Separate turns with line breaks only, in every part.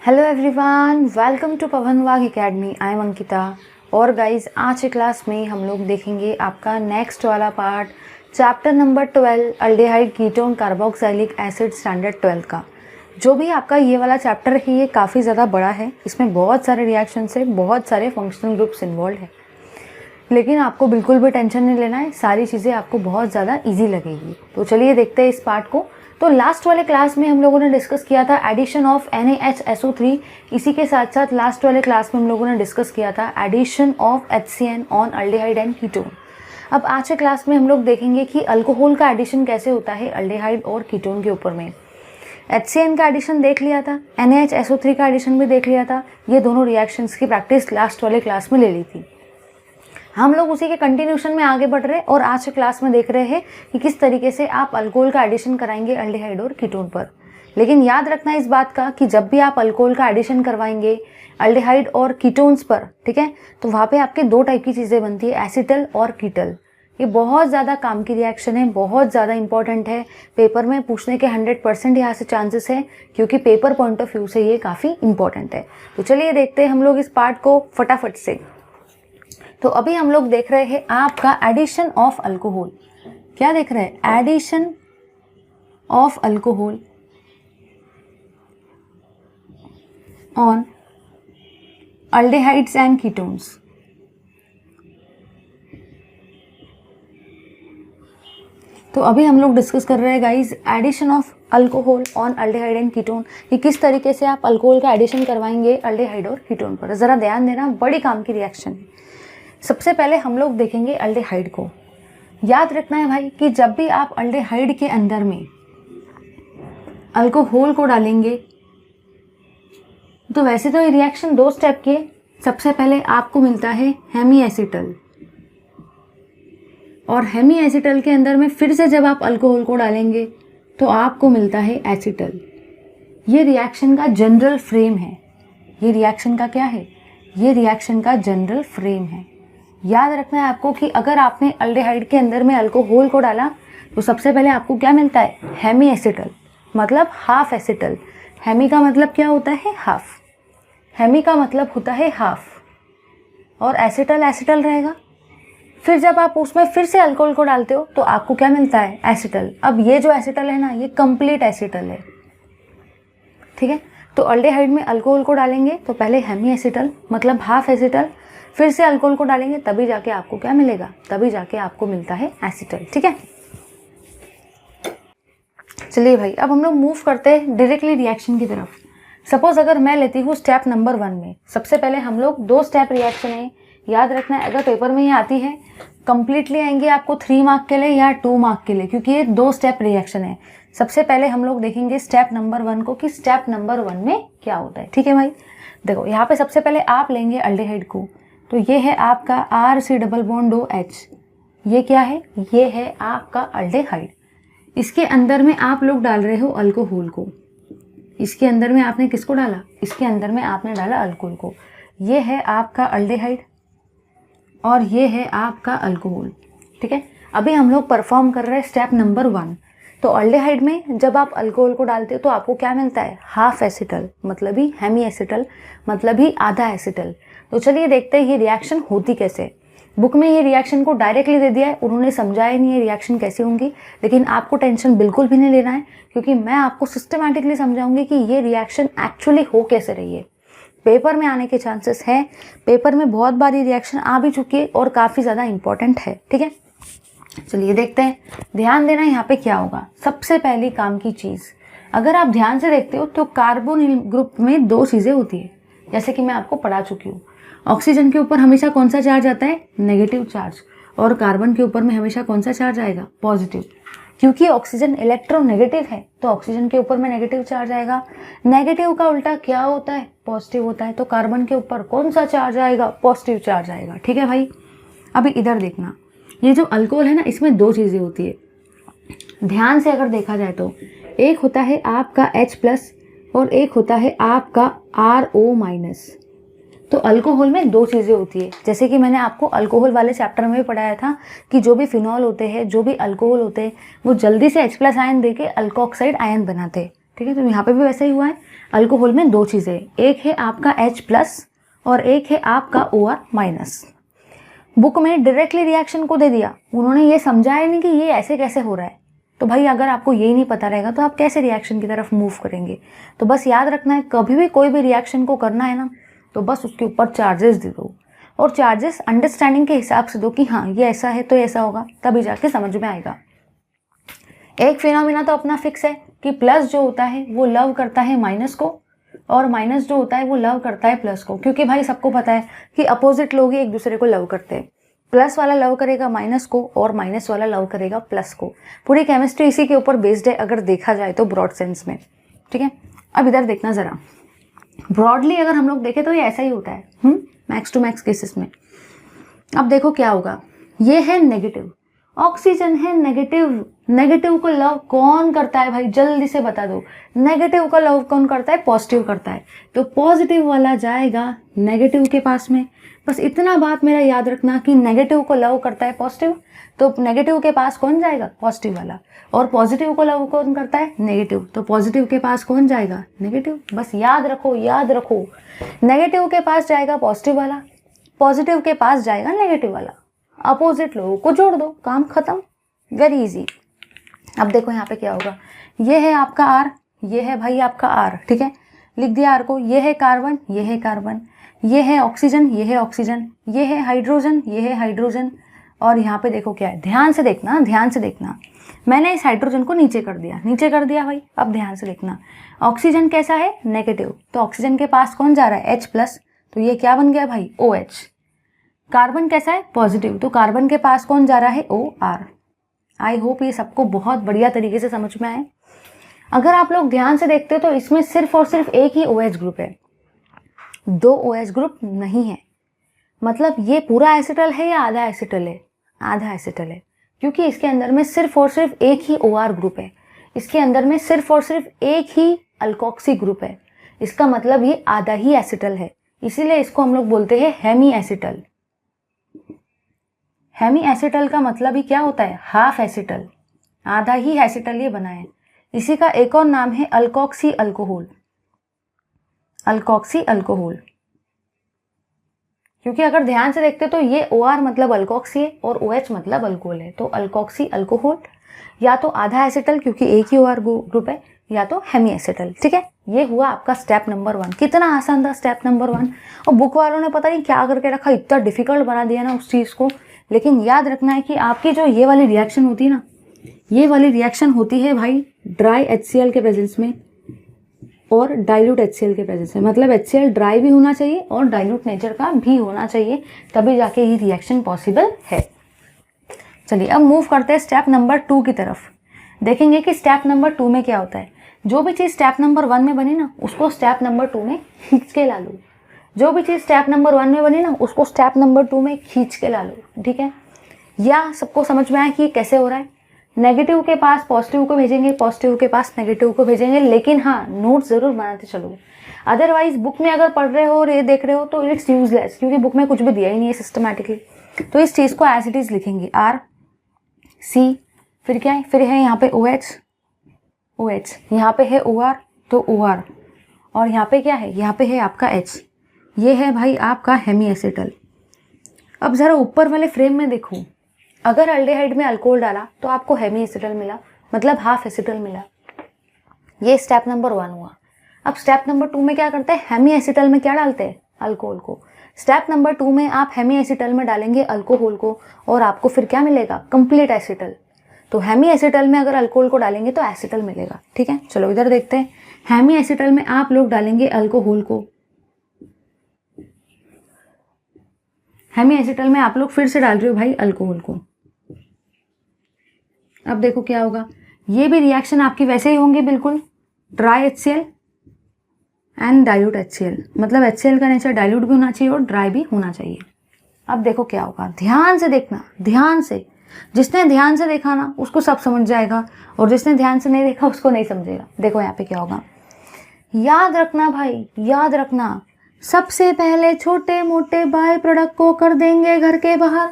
Hello everyone, welcome to Pawan Wagh academy. I am Ankita. और guys, आज की क्लास में हम लोग देखेंगे आपका नेक्स्ट वाला part, chapter number 12 aldehyde ketone carboxylic acid standard 12 का। जो भी आपका ये वाला चैप्टर है ये काफ़ी ज़्यादा बड़ा है। इसमें बहुत सारे रिएक्शन है, बहुत सारे फंक्शनल ग्रुप्स इन्वॉल्व है, लेकिन आपको बिल्कुल भी टेंशन नहीं लेना है। सारी चीज़ें आपको बहुत ज़्यादा ईजी लगेगी। तो चलिए देखते हैं इस पार्ट को। तो लास्ट वाले क्लास में हम लोगों ने डिस्कस किया था एडिशन ऑफ NaHSO3। इसी के साथ साथ लास्ट वाले क्लास में हम लोगों ने डिस्कस किया था addition of HCN on aldehyde and ketone. अब आज के क्लास में हम लोग देखेंगे कि अल्कोहल का एडिशन कैसे होता है अल्डिहाइड और कीटोन के ऊपर में। HCN का एडिशन देख लिया था, NaHSO3 का एडिशन भी देख लिया था। ये दोनों रिएक्शंस की प्रैक्टिस लास्ट वाले क्लास में ले ली थी। हम लोग उसी के कंटिन्यूशन में आगे बढ़ रहे हैं और आज के क्लास में देख रहे हैं कि किस तरीके से आप अल्कोहल का एडिशन कराएंगे अल्डिहाइड और कीटोन पर। लेकिन याद रखना इस बात का कि जब भी आप अल्कोहल का एडिशन करवाएंगे अल्डिहाइड और कीटोन्स पर, ठीक है, तो वहाँ पे आपके दो टाइप की चीज़ें बनती है, एसिटल और कीटल। ये बहुत ज़्यादा काम की रिएक्शन है, बहुत ज़्यादा इंपॉर्टेंट है। पेपर में पूछने के 100% यहाँ से चांसेस है, क्योंकि पेपर पॉइंट ऑफ व्यू से ये काफ़ी इंपॉर्टेंट है। तो चलिए देखते हैं हम लोग इस पार्ट को फटाफट से। तो अभी हम लोग देख रहे हैं आपका एडिशन ऑफ अल्कोहल। क्या देख रहे हैं? Addition of alcohol on aldehydes and ketones. तो अभी हम लोग डिस्कस कर रहे हैं guys addition of alcohol on aldehyde and ketone, कि किस तरीके से आप अल्कोहल का एडिशन करवाएंगे अल्डिहाइड और कीटोन पर। जरा ध्यान देना, बड़ी काम की रिएक्शन है। सबसे पहले हम लोग देखेंगे अल्डिहाइड को। याद रखना है भाई कि जब भी आप अल्डिहाइड के अंदर में अल्कोहल को डालेंगे तो वैसे तो ये रिएक्शन दो स्टेप की है। सबसे पहले आपको मिलता है हेमी एसिटल, और हेमी एसिटल के अंदर में फिर से जब आप अल्कोहल को डालेंगे तो आपको मिलता है एसिटल। ये रिएक्शन का जनरल फ्रेम है। ये रिएक्शन का क्या है? ये रिएक्शन का जनरल फ्रेम है। याद रखना है आपको कि अगर आपने अल्डिहाइड के अंदर में अल्कोहल को डाला तो सबसे पहले आपको क्या मिलता है? हेमी एसिटल, मतलब हाफ एसिटल। हेमी का मतलब क्या होता है? हाफ। हेमी का मतलब होता है हाफ, और एसिटल एसिटल रहेगा। फिर जब आप उसमें फिर से अल्कोहल को डालते हो तो आपको क्या मिलता है? एसिटल। अब ये जो एसिटल है ना, ये कंप्लीट एसिटल है, ठीक है। तो अल्डिहाइड में अल्कोहल को डालेंगे तो पहले हेमी एसिटल मतलब हाफ एसिटल, फिर से अल्कोहल को डालेंगे तभी जाके आपको क्या मिलेगा? तभी जाके आपको मिलता है एसिटल, ठीक है। चलिए भाई, अब हम लोग मूव करते हैं डायरेक्टली रिएक्शन की तरफ। सपोज अगर मैं लेती हूँ स्टेप नंबर 1 में, सबसे पहले हम लोग दो स्टेप रिएक्शन है। याद रखना है, अगर पेपर में ये आती है कंप्लीटली आएंगे आपको 3 मार्क के लिए या 2 मार्क के लिए, क्योंकि ये दो स्टेप रिएक्शन है। सबसे पहले हम लोग देखेंगे स्टेप नंबर 1 को कि स्टेप नंबर 1 में क्या होता है, ठीक है भाई। देखो यहाँ पे सबसे पहले आप लेंगे अल्डिहाइड को, तो ये है आपका RC≡OH। ये क्या है? ये है आपका अल्डिहाइड। इसके अंदर में आप लोग डाल रहे हो अल्कोहल को। इसके अंदर में आपने किसको डाला? इसके अंदर में आपने डाला अल्कोहल को। ये है आपका अल्डिहाइड और ये है आपका अल्कोहल, ठीक है। अभी हम लोग परफॉर्म कर रहे हैं स्टेप नंबर 1। तो अल्डिहाइड में जब आप अल्कोहल को डालते हो तो आपको क्या मिलता है? हाफ एसिटल, मतलब ही हेमी एसिटल, मतलब ही आधा एसिटल। तो चलिए देखते हैं ये रिएक्शन होती कैसे। बुक में ये रिएक्शन को डायरेक्टली दे दिया है, उन्होंने समझाया नहीं है रिएक्शन कैसे होंगी, लेकिन आपको टेंशन बिल्कुल भी नहीं लेना है, क्योंकि मैं आपको सिस्टमैटिकली समझाऊंगी कि ये रिएक्शन एक्चुअली हो कैसे रही है। पेपर में आने के चांसेस है, पेपर में बहुत बार ये रिएक्शन आ भी चुकी है और काफ़ी ज़्यादा इंपॉर्टेंट है, ठीक है। चलिए देखते हैं। ध्यान देना यहाँ पे क्या होगा। सबसे पहली काम की चीज़, अगर आप ध्यान से देखते हो तो कार्बोनिल ग्रुप में दो चीज़ें होती है, जैसे कि मैं आपको पढ़ा चुकी हूँ। ऑक्सीजन के ऊपर हमेशा कौन सा चार्ज आता है? Negative charge. और कार्बन के ऊपर में हमेशा कौन सा चार्ज आएगा? पॉजिटिव। क्योंकि ऑक्सीजन इलेक्ट्रोनेगेटिव है तो ऑक्सीजन के ऊपर में नेगेटिव चार्ज आएगा। नेगेटिव का उल्टा क्या होता है? पॉजिटिव होता है। तो कार्बन के ऊपर कौन सा चार्ज आएगा? पॉजिटिव चार्ज आएगा, ठीक है भाई। अभी इधर देखना, ये जो अल्कोहल है ना, इसमें दो चीज़ें होती है। ध्यान से अगर देखा जाए तो एक होता है आपका H+ और एक होता है आपका RO-। तो अल्कोहल में दो चीज़ें होती है, जैसे कि मैंने आपको अल्कोहल वाले चैप्टर में भी पढ़ाया था कि जो भी फिनॉल होते हैं, जो भी अल्कोहल होते हैं, वो जल्दी से H+ आयन देके अल्कोक्साइड आयन बनाते हैं। ठीक है, तो यहाँ पे भी वैसा ही हुआ है। अल्कोहल में दो चीज़ें, एक है आपका H+ और एक है आपका OR-। बुक में डायरेक्टली रिएक्शन को दे दिया, उन्होंने ये समझाया नहीं कि ये ऐसे कैसे हो रहा है। तो भाई अगर आपको यही नहीं पता रहेगा तो आप कैसे रिएक्शन की तरफ मूव करेंगे। तो बस याद रखना है, कभी भी कोई भी रिएक्शन को करना है ना, तो बस उसके ऊपर चार्जेस दे दो, और चार्जेस अंडरस्टैंडिंग के हिसाब से दो कि हाँ ये ऐसा है तो ऐसा होगा, तभी जाके समझ में आएगा। एक फिनोमिना तो अपना फिक्स है कि प्लस जो होता है वो लव करता है माइनस को, और माइनस जो होता है वो लव करता है प्लस को, क्योंकि भाई सबको पता है कि अपोजिट लोग ही एक दूसरे को लव करते हैं। प्लस वाला लव करेगा माइनस को और माइनस वाला लव करेगा प्लस को। पूरी केमिस्ट्री इसी के ऊपर बेस्ड है अगर देखा जाए तो ब्रॉड सेंस में, ठीक है। अब इधर देखना ज़रा, ब्रॉडली अगर हम लोग देखें तो ये ऐसा ही होता है मैक्स टू मैक्स केसेस में। अब देखो क्या होगा, ये है नेगेटिव, ऑक्सीजन है नेगेटिव। नेगेटिव को लव कौन करता है भाई, जल्दी से बता दो। नेगेटिव को लव कौन करता है, पॉजिटिव करता है। तो पॉजिटिव वाला जाएगा नेगेटिव के पास में। बस इतना बात मेरा याद रखना कि नेगेटिव को लव करता है पॉजिटिव, तो नेगेटिव के पास कौन जाएगा, पॉजिटिव वाला। और पॉजिटिव को लव कौन करता है, नेगेटिव, तो पॉजिटिव के पास कौन जाएगा, नेगेटिव। बस याद रखो, याद रखो, नेगेटिव के पास जाएगा पॉजिटिव वाला, पॉजिटिव के पास जाएगा नेगेटिव वाला। अपोजिट लोगों को जोड़ दो, काम खत्म, वेरी इजी। अब देखो यहाँ पे क्या होगा, ये है आपका R, ये है भाई आपका R, ठीक है, लिख दिया R को। ये है कार्बन, ये है कार्बन, ये है ऑक्सीजन, ये है ऑक्सीजन, ये है हाइड्रोजन, ये है हाइड्रोजन। और यहाँ पे देखो क्या है, ध्यान से देखना, ध्यान से देखना। मैंने इस हाइड्रोजन को नीचे कर दिया, नीचे कर दिया भाई। अब ध्यान से देखना, ऑक्सीजन कैसा है, नेगेटिव, तो ऑक्सीजन के पास कौन जा रहा है, H+, तो ये क्या बन गया भाई, OH। कार्बन कैसा है, पॉजिटिव, तो कार्बन के पास कौन जा रहा है, OR। आई होप ये सबको बहुत बढ़िया तरीके से समझ में आए। अगर आप लोग ध्यान से देखते हो तो इसमें सिर्फ और सिर्फ एक ही OH ग्रुप है, दो OH ग्रुप नहीं है। मतलब ये पूरा एसिटल है या आधा एसिटल है, आधा एसिटल है, क्योंकि इसके अंदर में सिर्फ और सिर्फ एक ही OR ग्रुप है, इसके अंदर में सिर्फ और सिर्फ एक ही अल्कोक्सी ग्रुप है। इसका मतलब ये आधा ही एसिटल है, इसीलिए इसको हम लोग बोलते हैं हेमी एसिटल। हेमी एसिटल का मतलब ही क्या होता है, हाफ एसिटल, आधा ही एसिटल ये बना है। इसी का एक और नाम है अल्कोक्सी अल्कोहल, अल्कोक्सी अल्कोहल। क्योंकि अगर ध्यान से देखते तो ये OR मतलब अल्कोक्सी है और OH मतलब अल्कोहल है, तो अल्कोक्सी अल्कोहल या तो आधा एसिटल क्योंकि एक ही OR ग्रुप है, या तो हेमी एसिटल, ठीक है। ये हुआ आपका स्टेप नंबर 1। कितना आसान था स्टेप नंबर 1, और बुक वालों ने पता नहीं क्या करके रखा, इतना डिफिकल्ट बना दिया ना उस चीज़ को। लेकिन याद रखना है कि आपकी जो ये वाली रिएक्शन होती है ना, ये वाली रिएक्शन होती है भाई ड्राई HCl के प्रेजेंस में और डाइल्यूट HCl के प्रेजेंस में। मतलब HCl ड्राई भी होना चाहिए और डाइल्यूट नेचर का भी होना चाहिए, तभी जाके ये रिएक्शन पॉसिबल है। चलिए अब मूव करते हैं स्टेप नंबर 2 की तरफ। देखेंगे कि स्टेप नंबर 2 में क्या होता है। जो भी चीज़ स्टेप नंबर 1 में बनी ना, उसको स्टेप नंबर 2 में खींच के ला लो। जो भी चीज़ स्टेप नंबर 1 में बनी ना, उसको स्टेप नंबर 2 में खींच के ला लो, ठीक है। या सबको समझ में आया कि कैसे हो रहा है। नेगेटिव के पास पॉजिटिव को भेजेंगे, पॉजिटिव के पास नेगेटिव को भेजेंगे, लेकिन हाँ नोट ज़रूर बनाते चलो। अदरवाइज बुक में अगर पढ़ रहे हो और ये देख रहे हो तो इट्स यूजलेस, क्योंकि बुक में कुछ भी दिया ही नहीं है सिस्टमैटिकली। तो इस चीज़ को एज इट इज़ लिखेंगे, R C, फिर क्या है, फिर है यहाँ पे OH, यहाँ पे है OR तो OR, और यहाँ पे क्या है, यहाँ पे है आपका H। ये है भाई आपका हेमी एसिटल। अब ज़रा ऊपर वाले फ्रेम में देखो, अगर अल्डेहाइड में अल्कोहल डाला तो आपको हेमी एसिटल मिला, मतलब हाफ एसिटल मिला। ये स्टेप नंबर 1 हुआ। अब स्टेप नंबर 2 में क्या करते हैं, हेमी एसिटल में क्या डालते हैं, अल्कोहल को। स्टेप नंबर 2 में आप हेमी एसिटल में डालेंगे अल्कोहल को, और आपको फिर क्या मिलेगा, कंप्लीट एसिटल। तो हेमी एसिटल में अगर अल्कोहल को डालेंगे तो एसिटल मिलेगा, ठीक है। चलो इधर देखते हैं, हेमी एसिटल में आप लोग डालेंगे अल्कोहल को, हेमी एसिटल में आप लोग फिर से डाल रहे हो भाई अल्कोहल को। अब देखो क्या होगा, ये भी रिएक्शन आपकी वैसे ही होंगी बिल्कुल, dry HCl and dilute HCl। मतलब HCl का नेचर डाइल्यूट भी होना चाहिए और ड्राई भी होना चाहिए। अब देखो क्या होगा, ध्यान से देखना, ध्यान से। जिसने ध्यान से देखा ना उसको सब समझ जाएगा, और जिसने ध्यान से नहीं देखा उसको नहीं समझेगा। देखो यहाँ पे क्या होगा, याद रखना भाई, याद रखना। सबसे पहले छोटे मोटे बाय प्रोडक्ट को कर देंगे घर के बाहर,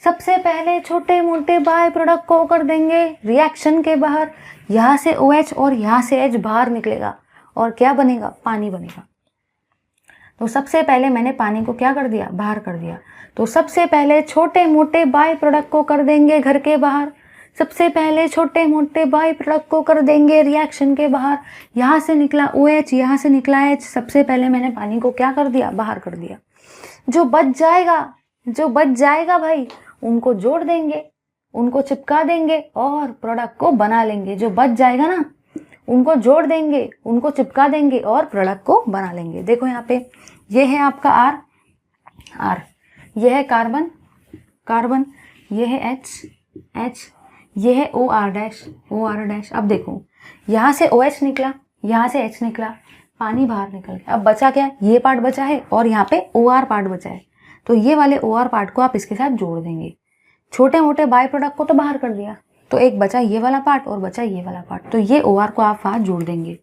सबसे पहले छोटे मोटे बाय प्रोडक्ट को कर देंगे रिएक्शन के बाहर, यहाँ से OH और यहाँ से H बाहर निकलेगा और क्या बनेगा, पानी बनेगा। तो सबसे पहले मैंने पानी को क्या कर दिया, बाहर कर दिया। तो सबसे पहले छोटे मोटे बाय प्रोडक्ट को कर देंगे घर के बाहर, सबसे पहले छोटे मोटे बाय प्रोडक्ट को कर देंगे रिएक्शन के बाहर, यहाँ से निकला OH, यहाँ से निकला H, सबसे पहले मैंने पानी को क्या कर दिया, बाहर कर दिया। जो बच जाएगा भाई, उनको जोड़ देंगे, उनको चिपका देंगे और प्रोडक्ट को बना लेंगे। जो बच जाएगा ना, उनको जोड़ देंगे, उनको चिपका देंगे और प्रोडक्ट को बना लेंगे। देखो यहाँ पे ये है आपका R, ये है कार्बन, ये है H, ये है OR'। अब देखो यहाँ से OH निकला, यहाँ से H निकला, पानी बाहर निकल गया। अब बचा क्या, ये पार्ट बचा है और यहाँ पे OR पार्ट बचा है। तो ये वाले OR पार्ट को आप इसके साथ जोड़ देंगे। छोटे मोटे बाय प्रोडक्ट को तो बाहर कर दिया, तो एक बचा ये वाला पार्ट और बचा ये वाला पार्ट, तो ये OR को आप वहाँ जोड़ देंगे।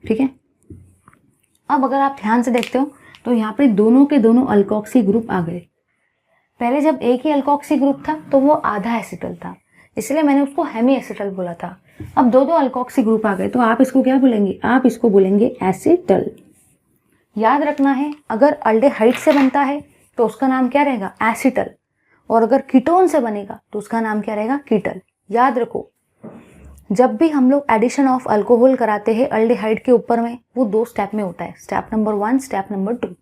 ठीक है। अब अगर आप ध्यान से देखते हो तो यहाँ पे दोनों के दोनों अल्कोक्सी ग्रुप आ गए। पहले जब एक ही अल्कोक्सी ग्रुप था तो वो आधा एसिटल था, इसलिए मैंने उसको हेमी एसिटल बोला था। अब दो अल्कोक्सी ग्रुप आ गए तो आप इसको क्या बोलेंगे, आप इसको बोलेंगे एसिटल। याद रखना है, अगर अल्डेहाइड से बनता है तो उसका नाम क्या रहेगा, एसिटल, और अगर कीटोन से बनेगा तो उसका नाम क्या रहेगा, कीटल। याद रखो, जब भी हम लोग एडिशन ऑफ अल्कोहल कराते हैं अल्डेहाइड के ऊपर में, वो 2 स्टेप में होता है, स्टेप नंबर 1, स्टेप नंबर 2।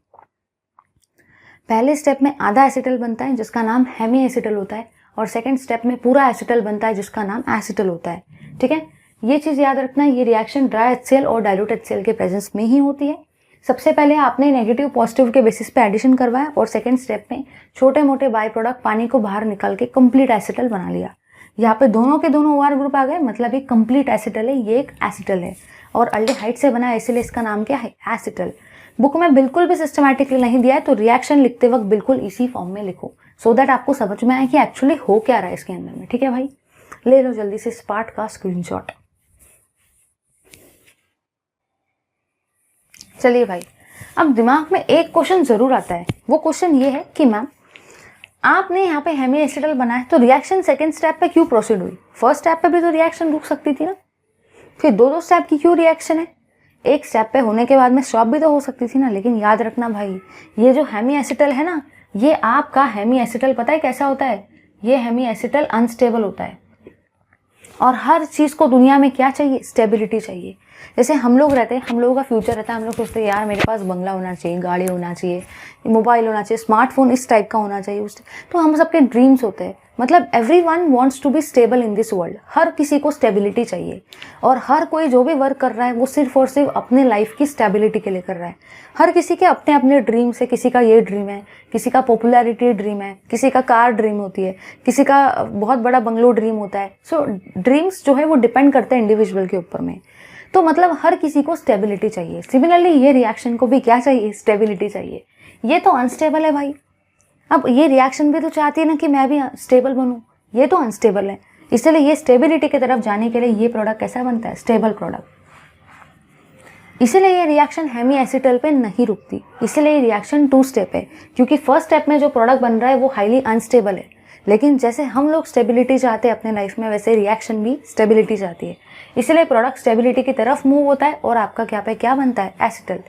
पहले स्टेप में आधा एसिटल बनता है जिसका नाम हेमी एसिटल होता है, और सेकंड स्टेप में पूरा एसिटल बनता है जिसका नाम एसिटल होता है। ठीक है, ये चीज याद रखना, ये रिएक्शन ड्राई HCl और डाइल्यूट HCl के प्रेजेंस में ही होती है। सबसे पहले आपने नेगेटिव पॉजिटिव के बेसिस पे एडिशन करवाया और सेकंड स्टेप में छोटे मोटे बाय प्रोडक्ट पानी को बाहर निकाल के कंप्लीट एसिटल बना लिया। यहाँ पे दोनों के दोनों OR ग्रुप आ गए, मतलब ये कंप्लीट एसिटल है, ये एक एसिटल है और अल्डेहाइड से बना है, इसलिए इसका नाम क्या है, एसिटल। बुक में बिल्कुल भी सिस्टमैटिकली नहीं दिया है, तो रिएक्शन लिखते वक्त बिल्कुल इसी फॉर्म में लिखो, सो दैट आपको समझ में आए कि एक्चुअली हो क्या रहा है इसके अंदर में। ठीक है भाई, ले लो जल्दी से इस पार्ट का स्क्रीनशॉट। चलिए भाई, अब दिमाग में एक क्वेश्चन जरूर आता है, वो क्वेश्चन ये है कि मैम आपने यहाँ पे हेमी एसिटल बनाया तो रिएक्शन सेकंड स्टेप पे क्यों प्रोसीड हुई, फर्स्ट स्टेप पे भी तो रिएक्शन रुक सकती थी ना, फिर दो स्टेप की क्यों रिएक्शन है, एक स्टेप पे होने के बाद में स्टॉप भी तो हो सकती थी ना। लेकिन याद रखना भाई, ये जो हेमी एसिटल है ना, ये आपका हेमी एसिटल पता है कैसा होता है, ये हेमी एसिटल अनस्टेबल होता है। और हर चीज को दुनिया में क्या चाहिए, स्टेबिलिटी चाहिए। जैसे हम लोग रहते हैं, हम लोगों का फ्यूचर रहता है, हम लोग सोचते हैं यार मेरे पास बंगला होना चाहिए, गाड़ी होना चाहिए, मोबाइल होना चाहिए, स्मार्टफोन इस टाइप का होना चाहिए, तो हम सबके ड्रीम्स होते हैं। मतलब everyone wants to be stable in this world, हर किसी को स्टेबिलिटी चाहिए, और हर कोई जो भी वर्क कर रहा है वो सिर्फ और सिर्फ अपने लाइफ की स्टेबिलिटी के लिए कर रहा है। हर किसी के अपने अपने ड्रीम्स है, किसी का ये ड्रीम है, किसी का पॉपुलैरिटी ड्रीम है, किसी का कार ड्रीम होती है, किसी का बहुत बड़ा बंगलो ड्रीम होता है। सो ड्रीम्स जो है वो डिपेंड करते हैं इंडिविजुअल के ऊपर में। तो मतलब हर किसी को स्टेबिलिटी चाहिए। सिमिलरली ये रिएक्शन को भी क्या चाहिए, स्टेबिलिटी चाहिए। ये तो अनस्टेबल है भाई, अब ये रिएक्शन भी तो चाहती है ना कि मैं भी स्टेबल बनूं, ये तो अनस्टेबल है, इसलिए ये स्टेबिलिटी की तरफ जाने के लिए ये प्रोडक्ट कैसा बनता है, स्टेबल प्रोडक्ट। इसीलिए ये रिएक्शन हेमी एसिटल पे नहीं रुकती, इसीलिए ये रिएक्शन 2 स्टेप है, क्योंकि फर्स्ट स्टेप में जो प्रोडक्ट बन रहा है वो हाईली अनस्टेबल है। लेकिन जैसे हम लोग स्टेबिलिटी चाहते हैं अपने लाइफ में, वैसे रिएक्शन भी स्टेबिलिटी चाहती है, इसलिए प्रोडक्ट स्टेबिलिटी की तरफ मूव होता है और आपका क्या पे क्या बनता है, एसिटल।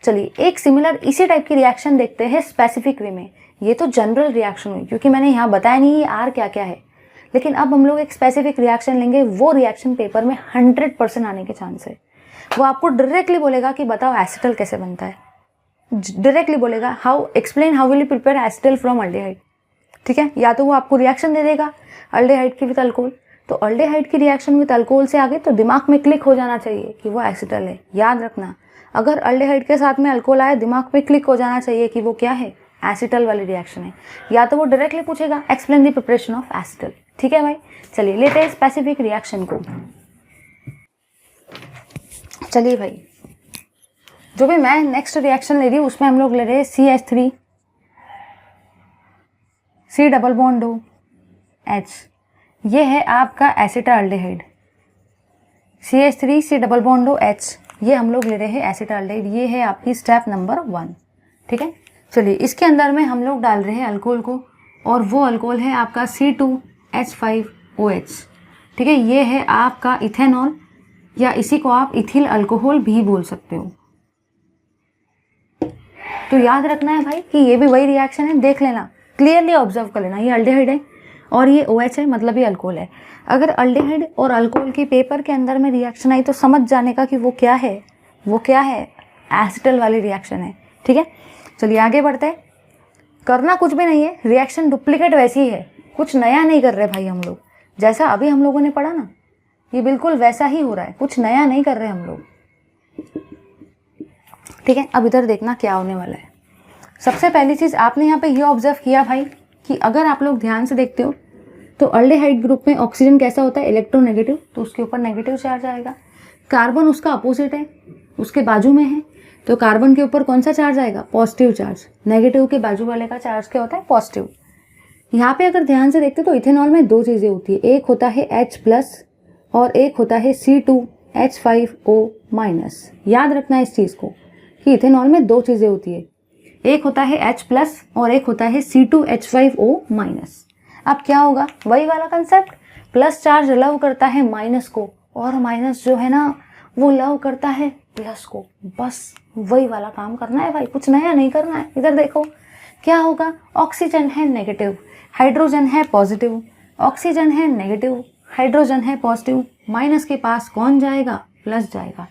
चलिए एक सिमिलर इसी टाइप की रिएक्शन देखते हैं स्पेसिफिक वे में। ये तो जनरल रिएक्शन हुई, क्योंकि मैंने यहाँ बताया नहीं ये R क्या क्या है, लेकिन अब हम लोग एक स्पेसिफिक रिएक्शन लेंगे, वो रिएक्शन पेपर में 100% आने के चांस है। वो आपको डायरेक्टली बोलेगा कि बताओ एसिटल कैसे बनता है, डायरेक्टली बोलेगा how explain how will you prepare acetal from aldehyde. ठीक है, या तो वो आपको रिएक्शन दे देगा अल्डेहाइड की विद अल्कोहल, तो अल्डेहाइड की रिएक्शन विद अल्कोहल से आगे तो दिमाग में क्लिक हो जाना चाहिए कि वो एसिटल है। याद रखना, अगर अल्डेहाइड के साथ में अल्कोहल आया, दिमाग में क्लिक हो जाना चाहिए कि वो क्या है, एसिटल वाली रिएक्शन है। या तो वो डायरेक्टली पूछेगा explain the preparation of acetal. ठीक है भाई, चलिए लेते हैं स्पेसिफिक रिएक्शन को। चलिए भाई, जो भी मैं नेक्स्ट रिएक्शन ले रही हूँ उसमें हम लोग ले रहे हैं CH3 C double bond O H, ये है आपका एसिटाल्डेहाइड। CH3 C double bond O H, ये हम लोग ले रहे हैं एसिटाल्डेहाइड, ये है आपकी स्टेप नंबर 1। ठीक है, चलिए इसके अंदर में हम लोग डाल रहे हैं अल्कोहल को, और वो अल्कोहल है आपका C2H5OH। ठीक है, ये है आपका इथेनॉल, या इसी को आप इथिल अल्कोहल भी बोल सकते हो। तो याद रखना है भाई कि ये भी वही रिएक्शन है, देख लेना, क्लियरली ऑब्जर्व कर लेना। ये अल्डिहाइड है और ये OH है, मतलब ये अल्कोहल है। अगर अल्डिहाइड और अल्कोहल की पेपर के अंदर में रिएक्शन आई तो समझ जाने का कि वो क्या है, वो क्या है, एसिटल वाली रिएक्शन है। ठीक है, चलिए आगे बढ़ते हैं। करना कुछ भी नहीं है, रिएक्शन डुप्लीकेट वैसी ही है, कुछ नया नहीं कर रहे भाई हम लोग। जैसा अभी हम लोगों ने पढ़ा ना, ये बिल्कुल वैसा ही हो रहा है, कुछ नया नहीं कर रहे हम लोग। ठीक है, अब इधर देखना क्या होने वाला है। सबसे पहली चीज़ आपने यहाँ पे ये ऑब्जर्व किया भाई कि अगर आप लोग ध्यान से देखते हो तो अल्डिहाइड ग्रुप में ऑक्सीजन कैसा होता है, इलेक्ट्रोनेगेटिव, तो उसके ऊपर नेगेटिव चार्ज आएगा। कार्बन उसका अपोजिट है, उसके बाजू में है, तो कार्बन के ऊपर कौन सा चार्ज आएगा, पॉजिटिव चार्ज। नेगेटिव के बाजू वाले का चार्ज क्या होता है, पॉजिटिव। यहाँ पे अगर ध्यान से देखते तो इथेनॉल में दो चीज़ें होती है, एक होता है H+ और एक होता है C2H5O-। याद रखना है इस चीज़ को कि इथेनॉल में दो चीज़ें होती है, एक होता है H+ और एक होता है C2H5O-। अब क्या होगा, वही वाला कंसेप्ट, प्लस चार्ज लव करता है माइनस को और माइनस जो है ना वो लव करता है प्लस को। बस वही वाला काम करना है भाई, कुछ नया नहीं करना है। इधर देखो क्या होगा, ऑक्सीजन है नेगेटिव, हाइड्रोजन है पॉजिटिव, ऑक्सीजन है नेगेटिव, हाइड्रोजन है पॉजिटिव, माइनस के पास कौन जाएगा, प्लस जाएगा,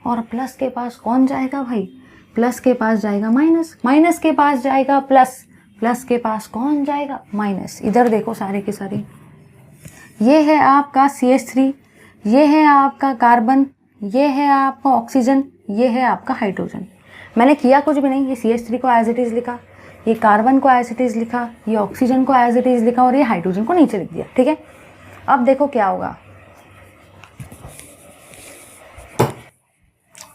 और प्लस के पास कौन जाएगा भाई, प्लस के पास जाएगा माइनस, माइनस के पास जाएगा प्लस, प्लस के पास कौन जाएगा, माइनस। इधर देखो सारे के सारे, ये है आपका CH3, ये है आपका कार्बन, ये है आपका ऑक्सीजन, ये है आपका हाइड्रोजन। मैंने किया कुछ भी नहीं, ये CH3 को एज इट इज़ लिखा, ये कार्बन को एज इट इज़ लिखा, ये ऑक्सीजन को एज इट इज़ लिखा और ये हाइड्रोजन को नीचे लिख दिया। ठीक है, अब देखो क्या होगा,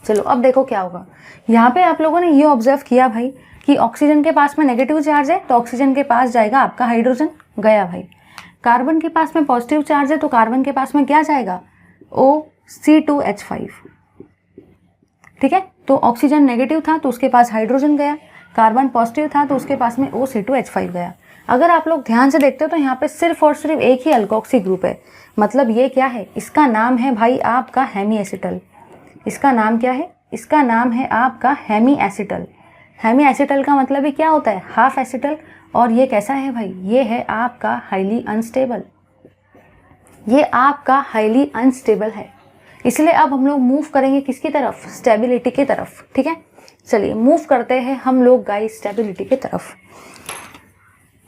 चलो अब देखो क्या होगा। यहाँ पे आप लोगों ने ये ऑब्जर्व किया भाई कि ऑक्सीजन के पास में नेगेटिव चार्ज है तो ऑक्सीजन के पास जाएगा आपका हाइड्रोजन, गया भाई। कार्बन के पास में पॉजिटिव चार्ज है तो कार्बन के पास में क्या जाएगा, C2H5। ठीक है, तो ऑक्सीजन नेगेटिव था तो उसके पास हाइड्रोजन गया, कार्बन पॉजिटिव था तो उसके पास में C2H5 गया। अगर आप लोग ध्यान से देखते हो तो यहाँ पे सिर्फ और सिर्फ एक ही अल्कोक्सी ग्रुप है, मतलब ये क्या है, इसका नाम है भाई आपका हेमी एसिटल। इसका नाम क्या है, इसका नाम है आपका हेमी एसिटल। हेमी एसिटल का मतलब ही क्या होता है, हाफ एसिटल। और ये कैसा है भाई, ये है आपका हाईली अनस्टेबल, ये आपका हाईली अनस्टेबल है। इसलिए अब हम लोग मूव करेंगे किसकी तरफ, स्टेबिलिटी की तरफ। ठीक है, चलिए मूव करते हैं हम लोग गाइस स्टेबिलिटी की तरफ।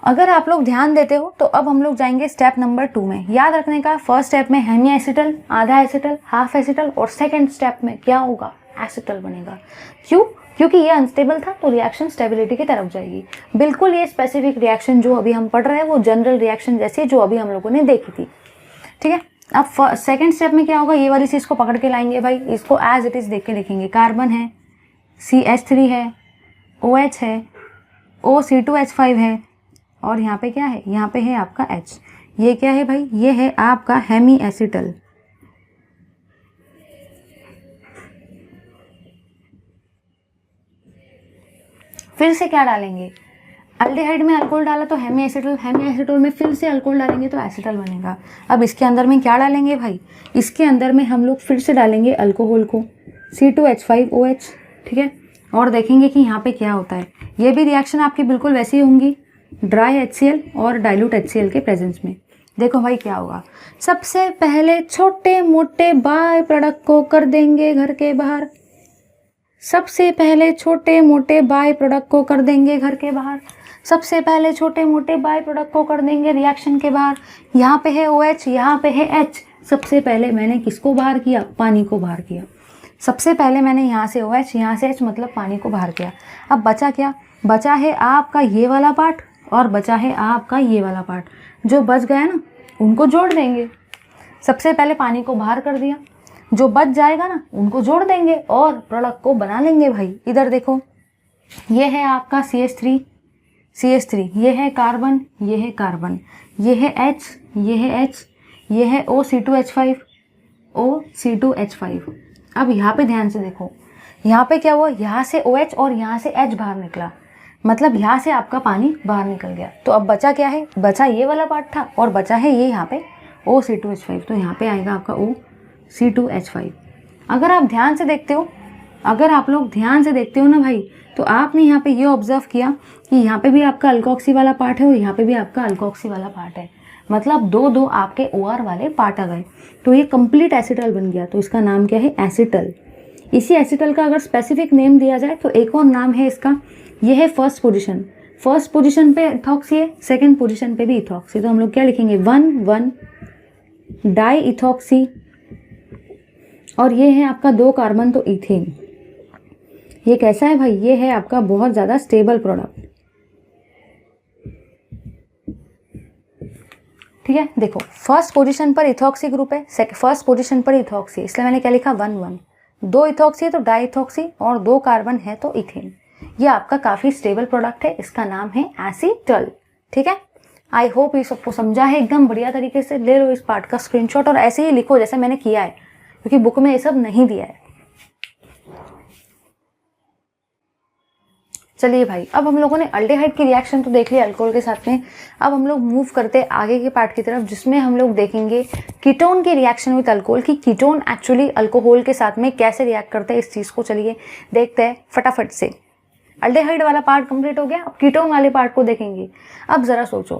अगर आप लोग ध्यान देते हो तो अब हम लोग जाएंगे स्टेप नंबर 2 में। याद रखने का, फर्स्ट स्टेप में हेमी एसिटल, आधा एसिटल, हाफ एसिटल, और सेकंड स्टेप में क्या होगा, एसिटल बनेगा। क्यों, क्योंकि ये अनस्टेबल था तो रिएक्शन स्टेबिलिटी की तरफ जाएगी। बिल्कुल ये स्पेसिफिक रिएक्शन जो अभी हम पढ़ रहे हैं वो जनरल रिएक्शन जैसी जो अभी हम लोगों ने देखी थी। ठीक है, अब सेकंड स्टेप में क्या होगा, ये वाली चीज़ को पकड़ के लाएंगे भाई, इसको एज इट इज़ देख के लिखेंगे। कार्बन है, CH3 है, OH है, C2H5 है, और यहाँ पे क्या है, यहाँ पे है आपका H। ये क्या है भाई, ये है आपका हेमी एसिटल। फिर से क्या डालेंगे, अल्डिहाइड में अल्कोहल डाला तो हेमी एसिटल, हेमी एसिटल में फिर से अल्कोहल डालेंगे तो एसिटल बनेगा। अब इसके अंदर में क्या डालेंगे भाई, इसके अंदर में हम लोग फिर से डालेंगे अल्कोहल को, C2H5OH। ठीक है, और देखेंगे कि यहाँ पे क्या होता है। ये भी रिएक्शन आपकी बिल्कुल वैसी होंगी, ड्राई HCl और डाइल्यूट HCl के प्रेजेंस में। देखो भाई क्या होगा, सबसे पहले छोटे मोटे बाय प्रोडक्ट को कर देंगे घर के बाहर, सबसे पहले छोटे मोटे बाय प्रोडक्ट को कर देंगे घर के बाहर, सबसे पहले छोटे मोटे बाय प्रोडक्ट को कर देंगे रिएक्शन के बाहर। यहाँ पे है OH, यहाँ पे है H। सबसे पहले मैंने किसको बाहर किया, पानी को बाहर किया। सबसे पहले मैंने यहाँ से OH, यहाँ से H, मतलब पानी को बाहर किया। अब बचा क्या, बचा है आपका ये वाला पार्ट और बचा है आपका ये वाला पार्ट। जो बच गया ना उनको जोड़ देंगे। सबसे पहले पानी को बाहर कर दिया, जो बच जाएगा ना उनको जोड़ देंगे और प्रोडक्ट को बना लेंगे भाई। इधर देखो, ये है आपका CH3, ये है कार्बन, ये है कार्बन, ये है H, ये है H, ये है C2H5। अब यहाँ पे ध्यान से देखो, यहाँ पे क्या हुआ, यहाँ से OH और यहाँ से H बाहर निकला। मतलब यहाँ से आपका पानी बाहर निकल गया। तो अब बचा क्या है, बचा ये वाला पार्ट था और बचा है ये यहाँ पे OC2H5। तो यहाँ पे आएगा आपका OC2H5। अगर आप ध्यान से देखते हो, अगर आप लोग ध्यान से देखते हो ना भाई, तो आपने यहाँ पे ये ऑब्जर्व किया कि यहाँ पे भी आपका अल्कोक्सी वाला पार्ट है और यहाँ पे भी आपका अल्कोक्सी वाला पार्ट है। मतलब दो दो आपके OR वाले पार्ट आ गए। तो ये कंप्लीट एसिटल बन गया। तो इसका नाम क्या है, एसिटल। इसी एसिटल का अगर स्पेसिफिक नेम दिया जाए तो एक और नाम है इसका, ये है फर्स्ट पोजीशन। फर्स्ट पोजीशन पे इथॉक्सी है, सेकंड पोजीशन पे भी इथॉक्सी। तो हम लोग क्या लिखेंगे, 1,1 डाई इथॉक्सी। और ये है आपका 2 कार्बन, तो इथेन। ये कैसा है भाई, ये है आपका बहुत ज़्यादा स्टेबल प्रोडक्ट। ठीक है, देखो फर्स्ट पोजीशन पर इथॉक्सी ग्रुप है, फर्स्ट पोजीशन पर इथॉक्सी, इसलिए मैंने क्या लिखा 1,1। 2 इथॉक्सी है तो डाई इथॉक्सी, और 2 कार्बन है तो इथेन। ये आपका काफ़ी स्टेबल प्रोडक्ट है, इसका नाम है एसीटल। ठीक है, आई होप ये सबको समझा है एकदम बढ़िया तरीके से। ले लो इस पार्ट का स्क्रीनशॉट और ऐसे ही लिखो जैसे मैंने किया है, क्योंकि बुक में ये सब नहीं दिया है। चलिए भाई, अब हम लोगों ने अल्डेहाइड की रिएक्शन तो देख ली अल्कोहल के साथ में। अब हम लोग मूव करते हैं आगे के पार्ट की तरफ, जिसमें हम लोग देखेंगे कीटोन की रिएक्शन विद अल्कोहल, कि कीटोन एक्चुअली अल्कोहल के साथ में कैसे रिएक्ट करते हैं। इस चीज़ को चलिए देखते हैं फटाफट से। अल्डेहाइड वाला पार्ट कंप्लीट हो गया, अब कीटोन वाले पार्ट को देखेंगे। अब जरा सोचो,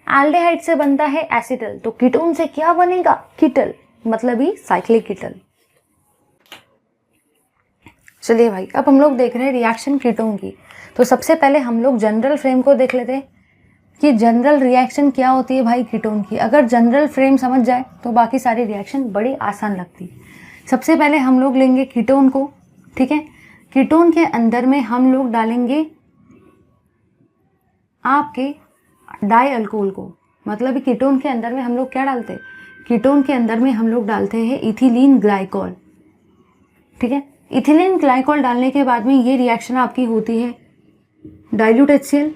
एल्डेहाइड से बनता है एसिटल, तो कीटोन से क्या बनेगा, कीटल, मतलब ही साइक्लिक कीटल। चलिए भाई, अब हम लोग देख रहे हैं रिएक्शन कीटोन की। तो सबसे पहले हम लोग जनरल फ्रेम को देख लेते हैं कि जनरल रिएक्शन क्या होती है भाई कीटोन की। अगर जनरल फ्रेम समझ जाए तो बाकी सारी रिएक्शन बड़ी आसान लगती है। सबसे पहले हम लोग लेंगे कीटोन को। ठीक है, कीटोन के अंदर में हम लोग डालेंगे आपके डाई अल्कोहल को। मतलब कीटोन के अंदर में हम लोग क्या डालते हैं, कीटोन के अंदर में हम लोग डालते हैं इथिलीन ग्लाइकॉल। ठीक है, इथिलीन ग्लाइकॉल डालने के बाद में ये रिएक्शन आपकी होती है डाइल्यूट HCl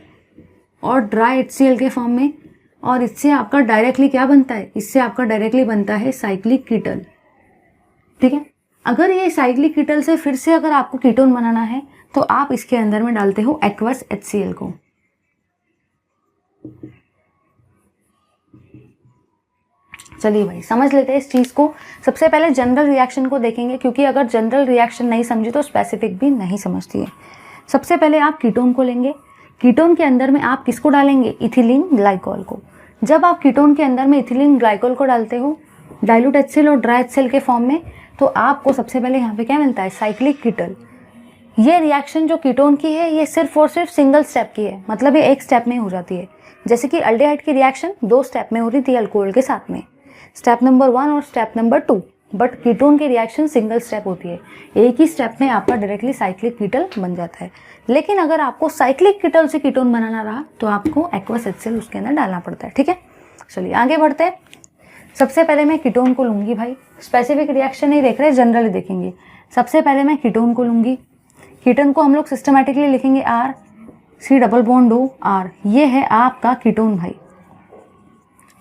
और ड्राई HCl के फॉर्म में, और इससे आपका डायरेक्टली क्या बनता है, इससे आपका डायरेक्टली बनता है साइक्लिक कीटल। ठीक है, अगर ये साइक्लिक कीटल से फिर से अगर आपको कीटोन बनाना है तो आप इसके अंदर में डालते हो एक्वस HCl को। चलिए भाई, समझ लेते हैं इस चीज़ को। सबसे पहले जनरल रिएक्शन को देखेंगे, क्योंकि अगर जनरल रिएक्शन नहीं समझी तो स्पेसिफिक भी नहीं समझती है। सबसे पहले आप कीटोन को लेंगे। कीटोन के अंदर में आप किसको डालेंगे, इथिलीन ग्लाइकॉल को। जब आप कीटोन के अंदर में इथिलीन ग्लाइकॉल को डालते हो डाइल्यूट HCl और ड्राई HCl के फॉर्म में, तो आपको सबसे पहले यहाँ पे क्या मिलता है, साइक्लिक कीटल। ये रिएक्शन जो कीटोन की है ये सिर्फ और सिर्फ सिंगल स्टेप की है, मतलब ये एक स्टेप में हो जाती है। जैसे कि अल्डेहाइड की रिएक्शन 2 स्टेप में हो रही थी अल्कोहल के साथ में, स्टेप नंबर 1 और स्टेप नंबर 2। बट कीटोन की रिएक्शन सिंगल स्टेप होती है, एक ही स्टेप में आपका डायरेक्टली साइक्लिक कीटल बन जाता है। लेकिन अगर आपको साइक्लिक कीटल से कीटोन बनाना रहा तो आपको एक्वस HCl उसके अंदर डालना पड़ता है। ठीक है, चलिए आगे बढ़ते हैं। सबसे पहले मैं कीटोन को लूँगी भाई, स्पेसिफिक रिएक्शन नहीं देख रहे, जनरली देखेंगे। सबसे पहले मैं कीटोन को लूँगी। कीटोन को हम लोग सिस्टमेटिकली लिखेंगे R, ये है आपका कीटोन भाई।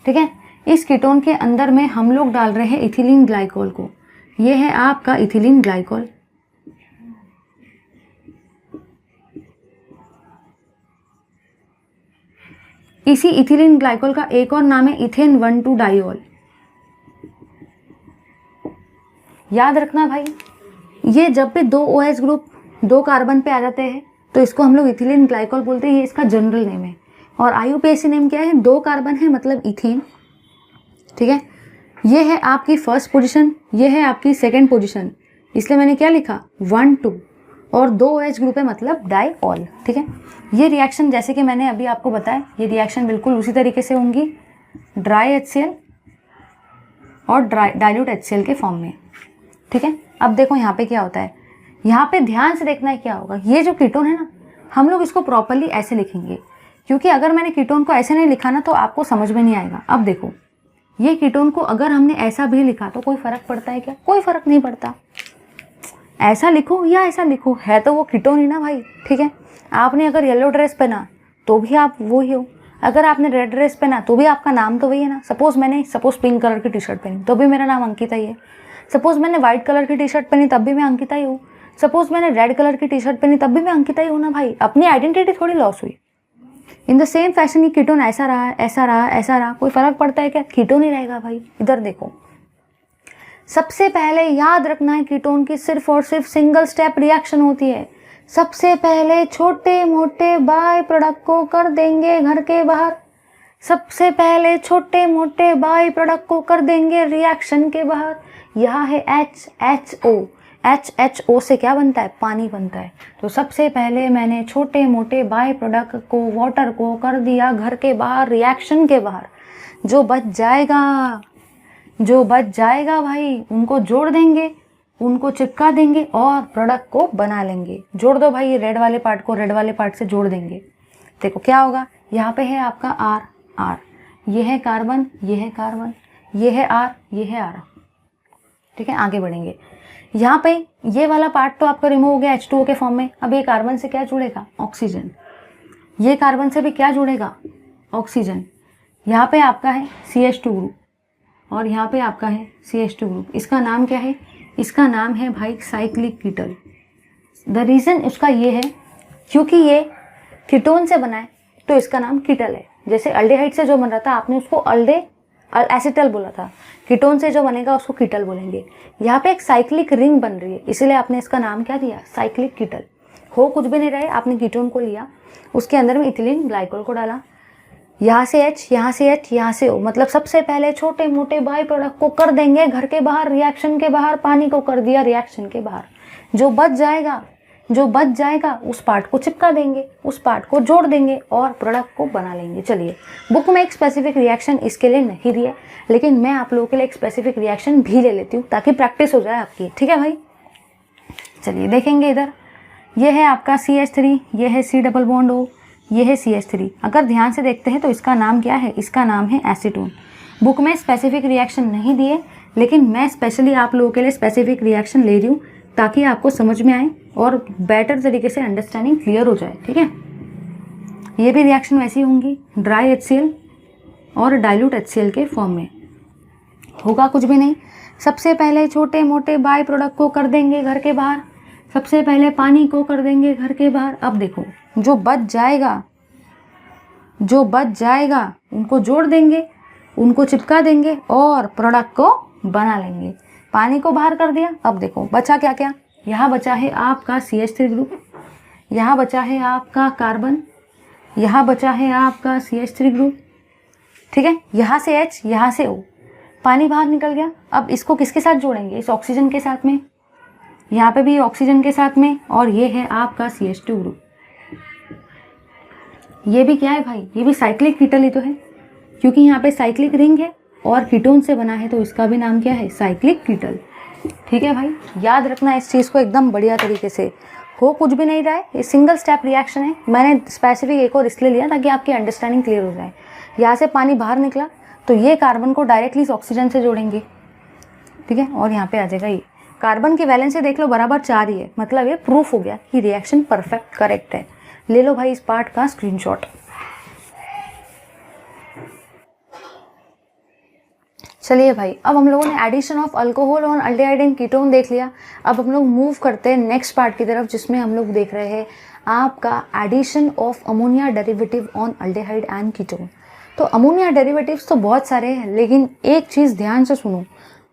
ठीक है, इस कीटोन के अंदर में हम लोग डाल रहे हैं इथिलीन ग्लाइकॉल को। ये है आपका इथिलीन ग्लाइकॉल। इसी इथिलीन ग्लाइकॉल का एक और नाम है इथेन 1,2 डाइऑल। याद रखना भाई, ये जब भी 2 OH ग्रुप 2 कार्बन पे आ जाते हैं तो इसको हम लोग इथिलीन ग्लाइकॉल बोलते हैं। ये इसका जनरल नेम है। और IUPAC नेम क्या है, 2 कार्बन है मतलब इथेन। ठीक है, ये है आपकी फर्स्ट पोजीशन, ये है आपकी सेकंड पोजीशन, इसलिए मैंने क्या लिखा 1, 2, और 2 OH ग्रुप है मतलब डाइऑल। ठीक है, ये रिएक्शन जैसे कि मैंने अभी आपको बताया, ये रिएक्शन बिल्कुल उसी तरीके से होंगी, ड्राई HCl और डाइल्यूट HCl के फॉर्म में। ठीक है, अब देखो यहाँ पे क्या होता है, यहाँ पे ध्यान से देखना है क्या होगा। ये जो कीटोन है ना, हम लोग इसको प्रॉपरली ऐसे लिखेंगे, क्योंकि अगर मैंने कीटोन को ऐसे नहीं लिखा ना तो आपको समझ में नहीं आएगा। अब देखो, ये कीटोन को अगर हमने ऐसा भी लिखा तो कोई फ़र्क पड़ता है क्या, कोई फ़र्क नहीं पड़ता। ऐसा लिखो या ऐसा लिखो, है तो वो कीटोन ही ना भाई। ठीक है, आपने अगर येलो ड्रेस पहना तो भी आप वो ही हो, अगर आपने रेड ड्रेस पहना तो भी आपका नाम तो वही है ना। सपोज पिंक कलर की टी शर्ट पहनी तो भी मेरा नाम अंकिता ही है। सपोज मैंने व्हाइट कलर की टी शर्ट पहनी तब भी मैं अंकिता ही हूँ। सपोज मैंने रेड कलर की टी शर्ट पहनी तब भी मैं अंकिता ही हूँ ना भाई, अपनी आइडेंटिटी थोड़ी लॉस हुई। इन द सेम फैशन ये कीटोन ऐसा रहा, ऐसा रहा, ऐसा रहा, कोई फर्क पड़ता है क्या? कीटोन ही रहेगा भाई। इधर देखो, सबसे पहले याद रखना है कीटोन की सिर्फ और सिर्फ सिंगल स्टेप रिएक्शन होती है। सबसे पहले छोटे मोटे बाय प्रोडक्ट को कर देंगे घर के बाहर, सबसे पहले छोटे मोटे बाय प्रोडक्ट को कर देंगे रिएक्शन के बाहर। यहाँ है HHO, HHO से क्या बनता है? पानी बनता है। तो सबसे पहले मैंने छोटे मोटे बाय प्रोडक्ट को, वाटर को कर दिया घर के बाहर, रिएक्शन के बाहर। जो बच जाएगा भाई उनको जोड़ देंगे, उनको चिपका देंगे और प्रोडक्ट को बना लेंगे। जोड़ दो भाई, ये रेड वाले पार्ट को रेड वाले पार्ट से जोड़ देंगे। देखो क्या होगा, यहाँ पे है आपका R, ये है कार्बन, ये है कार्बन, ये है R, ये है R। ठीक है, आगे बढ़ेंगे। यहाँ पे ये वाला पार्ट तो आपका रिमूव हो गया H2O के फॉर्म में। अब ये कार्बन से क्या जुड़ेगा? ऑक्सीजन। ये कार्बन से भी क्या जुड़ेगा? ऑक्सीजन। यहाँ पे आपका है CH2 ग्रुप और यहाँ पे आपका है CH2 ग्रुप। इसका नाम क्या है? इसका नाम है भाई साइक्लिक कीटल। द रीज़न उसका ये है क्योंकि ये कीटोन से बना है तो इसका नाम कीटल है। जैसे अल्डेहाइड से जो बन रहा था आपने उसको एसिटल बोला था, कीटोन से जो बनेगा उसको कीटल बोलेंगे। यहाँ पे एक साइक्लिक रिंग बन रही है, इसलिए आपने इसका नाम क्या दिया? साइक्लिक कीटल। हो कुछ भी नहीं रहे, आपने कीटोन को लिया, उसके अंदर में इथिलीन ग्लाइकोल को डाला, यहाँ से H, यहाँ से H, यहाँ से O। मतलब सबसे पहले छोटे मोटे बाय प्रोडक्ट को कर देंगे घर के बाहर, रिएक्शन के बाहर। पानी को कर दिया रिएक्शन के बाहर। जो बच जाएगा उस पार्ट को चिपका देंगे, उस पार्ट को जोड़ देंगे और प्रोडक्ट को बना लेंगे। चलिए, बुक में एक स्पेसिफिक रिएक्शन इसके लिए नहीं दिया, लेकिन मैं आप लोगों के लिए एक स्पेसिफिक रिएक्शन भी ले लेती हूँ ताकि प्रैक्टिस हो जाए आपकी। ठीक है भाई, चलिए देखेंगे। इधर ये है आपका CH3, ये है C डबल बॉन्ड O, ये है CH3। अगर ध्यान से देखते हैं तो इसका नाम क्या है? इसका नाम है एसीटोन। बुक में स्पेसिफिक रिएक्शन नहीं दिए, लेकिन मैं स्पेशली आप लोगों के लिए स्पेसिफिक रिएक्शन ले रही हूँ ताकि आपको समझ में आए और बेटर तरीके से अंडरस्टैंडिंग क्लियर हो जाए। ठीक है, ये भी रिएक्शन वैसी होंगी, ड्राई HCl और डाइल्यूट HCl के फॉर्म में। होगा कुछ भी नहीं। सबसे पहले छोटे मोटे बाय प्रोडक्ट को कर देंगे घर के बाहर, सबसे पहले पानी को कर देंगे घर के बाहर। अब देखो, जो बच जाएगा उनको जोड़ देंगे, उनको चिपका देंगे और प्रोडक्ट को बना लेंगे। पानी को बाहर कर दिया। अब देखो बचा क्या क्या? यहाँ बचा है आपका CH3 ग्रुप, यहाँ बचा है आपका कार्बन, यहाँ बचा है आपका CH3 ग्रुप। ठीक है, यहाँ से H, यहाँ से O, पानी बाहर निकल गया। अब इसको किसके साथ जोड़ेंगे? इस ऑक्सीजन के साथ में, यहाँ पे भी ऑक्सीजन के साथ में, और ये है आपका CH2 ग्रुप। ये भी क्या है भाई? ये भी साइक्लिक कीटल ही तो है, क्योंकि यहाँ पे साइक्लिक रिंग है और कीटोन से बना है तो इसका भी नाम क्या है? साइक्लिक कीटल। ठीक है भाई, याद रखना इस चीज़ को एकदम बढ़िया तरीके से। हो कुछ भी नहीं रहा है, ये सिंगल स्टेप रिएक्शन है। मैंने स्पेसिफिक एक और इसलिए लिया ताकि आपकी अंडरस्टैंडिंग क्लियर हो जाए। यहाँ से पानी बाहर निकला तो ये कार्बन को डायरेक्टली इस ऑक्सीजन से जोड़ेंगे। ठीक है, और यहाँ पे आ जाएगा ये कार्बन की वैलेंसी देख लो बराबर 4 ही है, मतलब ये प्रूफ हो गया कि रिएक्शन परफेक्ट करेक्ट है। ले लो भाई इस पार्ट का स्क्रीनशॉट। चलिए भाई, अब हम लोगों ने एडिशन ऑफ अल्कोहल और अल्डिहाइड एंड कीटोन देख लिया। अब हम लोग मूव करते हैं नेक्स्ट पार्ट की तरफ, जिसमें हम लोग देख रहे हैं आपका addition of ammonia derivative on aldehyde and ketone. तो अमोनिया डेरिवेटिव्स तो बहुत सारे हैं, लेकिन एक चीज़ ध्यान से सुनो,